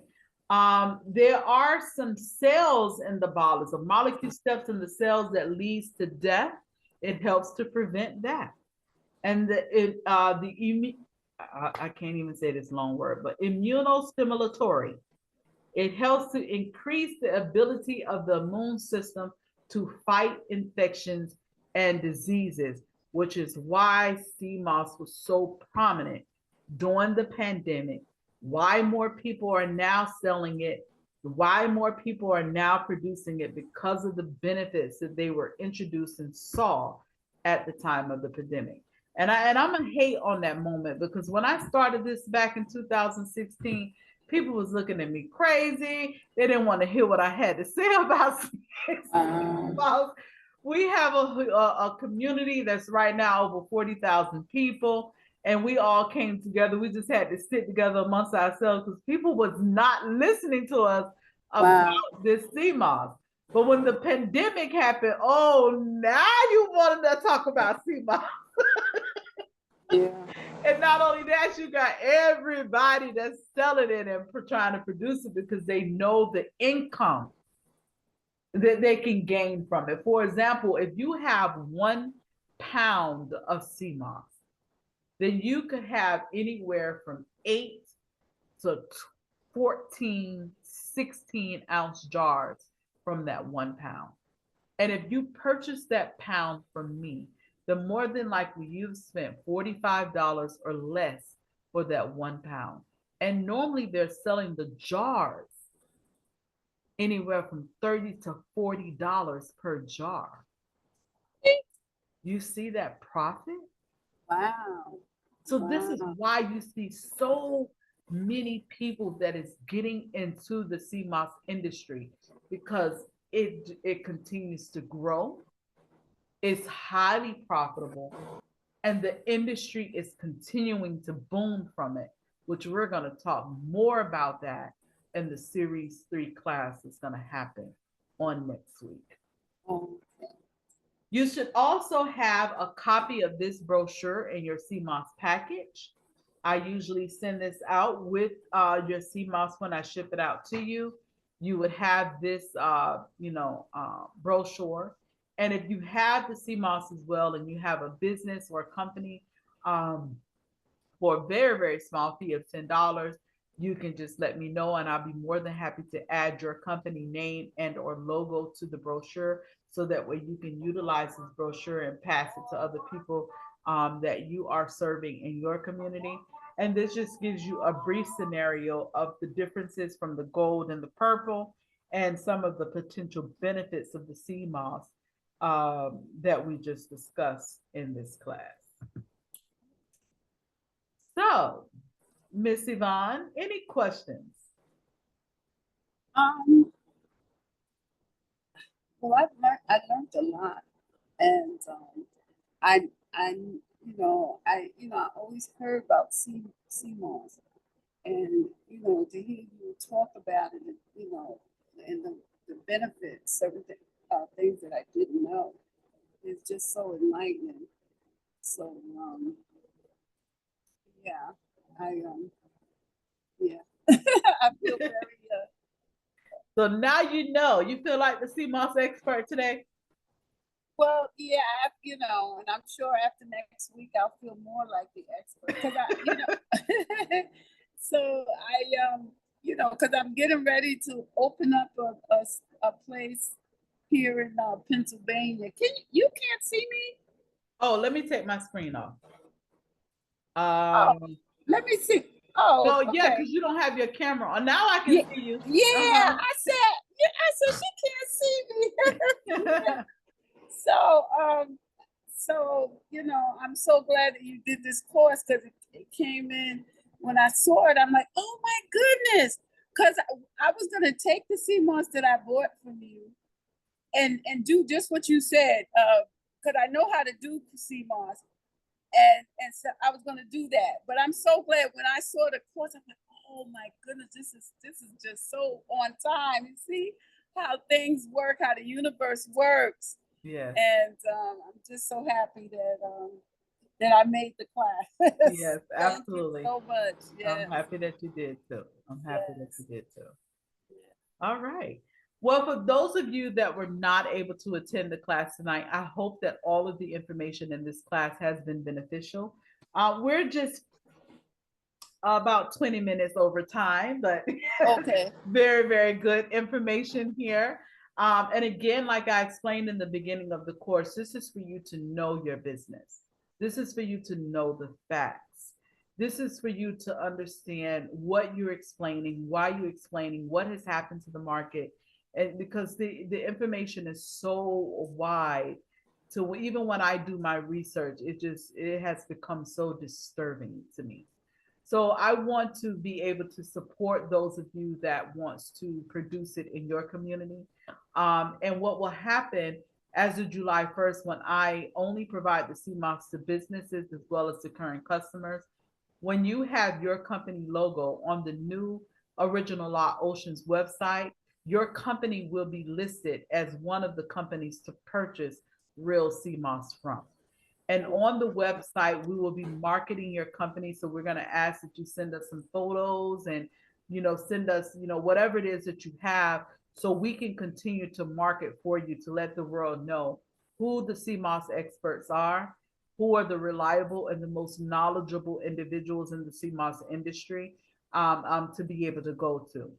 Speaker 1: There are some cells in the body, so molecule steps in the cells that leads to death. It helps to prevent that. And I can't even say this long word, but immunostimulatory. It helps to increase the ability of the immune system to fight infections and diseases, which is why SeaMoss was so prominent during the pandemic, why more people are now selling it, why more people are now producing it, because of the benefits that they were introduced and saw at the time of the pandemic. And I'm gonna hate on that moment, because when I started this back in 2016, people was looking at me crazy. They didn't want to hear what I had to say about SeaMoss. We have a community that's right now over 40,000 people, and we all came together. We just had to sit together amongst ourselves because people was not listening to us about this SeaMoss. But when the pandemic happened, oh, now you wanted to talk about SeaMoss.
Speaker 2: Yeah.
Speaker 1: And not only that, you got everybody that's selling it and trying to produce it because they know the income that they can gain from it. For example, if you have 1 pound of SeaMoss, then you could have anywhere from 8 to 14, 16-ounce jars from that 1 pound. And if you purchase that pound from me, then more than likely you've spent $45 or less for that 1 pound. And normally they're selling the jars anywhere from $30 to $40 per jar. You see that profit?
Speaker 2: Wow.
Speaker 1: So this is why you see so many people that is getting into the SeaMoss industry, because it continues to grow. It's highly profitable, and the industry is continuing to boom from it, which we're going to talk more about that in the Series 3 class that's going to happen on next week.
Speaker 2: Okay.
Speaker 1: You should also have a copy of this brochure in your SeaMoss package. I usually send this out with your SeaMoss when I ship it out to you. You would have this, brochure. And if you have the SeaMoss as well, and you have a business or a company for a very, very small fee of $10, you can just let me know, and I'll be more than happy to add your company name and or logo to the brochure, so that way you can utilize this brochure and pass it to other people that you are serving in your community. And this just gives you a brief scenario of the differences from the gold and the purple, and some of the potential benefits of the SeaMoss that we just discussed in this class. So, Miss Yvonne, any questions?
Speaker 2: Well, I learned a lot, and I always heard about SeaMoss, and to hear you talk about it, and the benefits, certain things that I didn't know, is just so enlightening. So yeah, I feel very
Speaker 1: So now you feel like the SeaMoss expert today?
Speaker 2: Well, yeah, you know, and I'm sure after next week I'll feel more like the expert because you know, so you know, because I'm getting ready to open up a place here in Pennsylvania. You can't see me?
Speaker 1: Oh, let me take my screen off.
Speaker 2: Oh, let me see. Oh,
Speaker 1: Oh yeah,
Speaker 2: okay.
Speaker 1: because you don't have your camera on. Now I can
Speaker 2: Yeah,
Speaker 1: see you.
Speaker 2: yeah. I said she can't see me. So, so you know, I'm so glad that you did this course because it came in when I saw it. I'm like, oh my goodness, because I was gonna take the CMOS that I bought from you and do just what you said, because I know how to do CMOS, and so I was gonna do that. But I'm so glad when I saw the course, I'm like, oh my goodness, this is just so on time. You see how things work, how the universe works.
Speaker 1: Yes.
Speaker 2: And I'm just so happy that I made the class.
Speaker 1: Yes,
Speaker 2: Thank
Speaker 1: absolutely.
Speaker 2: you so much. Yes.
Speaker 1: I'm happy that you did too. I'm happy that you
Speaker 2: Yes.
Speaker 1: did too. All right. Well, for those of you that were not able to attend the class tonight, I hope that all of the information in this class has been beneficial. We're just about 20 minutes over time, but
Speaker 2: Okay.
Speaker 1: very, very good information here. And again, like I explained in the beginning of the course, this is for you to know your business. This is for you to know the facts. This is for you to understand what you're explaining, why you're explaining, what has happened to the market. And because the information is so wide, so even when I do my research, it has become so disturbing to me. So I want to be able to support those of you that wants to produce it in your community. And what will happen as of July 1st, when I only provide the CMOS to businesses as well as to current customers, when you have your company logo on the new Original Law Oceans website, your company will be listed as one of the companies to purchase real CMOS from. And on the website, we will be marketing your company. So we're going to ask that you send us some photos and, send us, whatever it is that you have so we can continue to market for you to let the world know who the SeaMoss experts are, who are the reliable and the most knowledgeable individuals in the CMOS industry to be able to go to.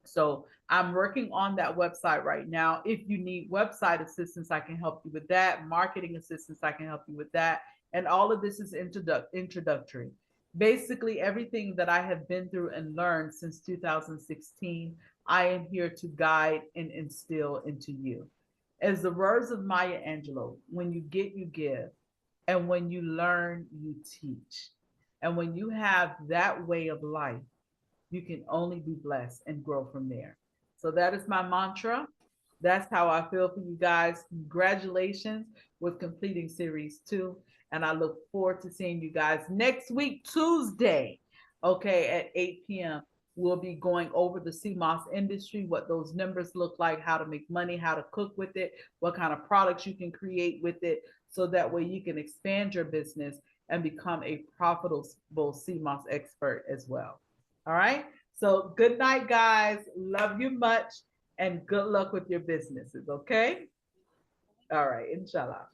Speaker 1: So I'm working on that website right now. If you need website assistance, I can help you with that. Marketing assistance, I can help you with that. And all of this is introductory. Basically, everything that I have been through and learned since 2016, I am here to guide and instill into you. As the words of Maya Angelou, when you get, you give. And when you learn, you teach. And when you have that way of life, you can only be blessed and grow from there. So that is my mantra. That's how I feel for you guys. Congratulations with completing series 2. And I look forward to seeing you guys next week, Tuesday, okay, at 8 p.m. We'll be going over the CMOS industry, what those numbers look like, how to make money, how to cook with it, what kind of products you can create with it, so that way you can expand your business and become a profitable CMOS expert as well. All right. So good night, guys. Love you much and good luck with your businesses. Okay. All right. Inshallah.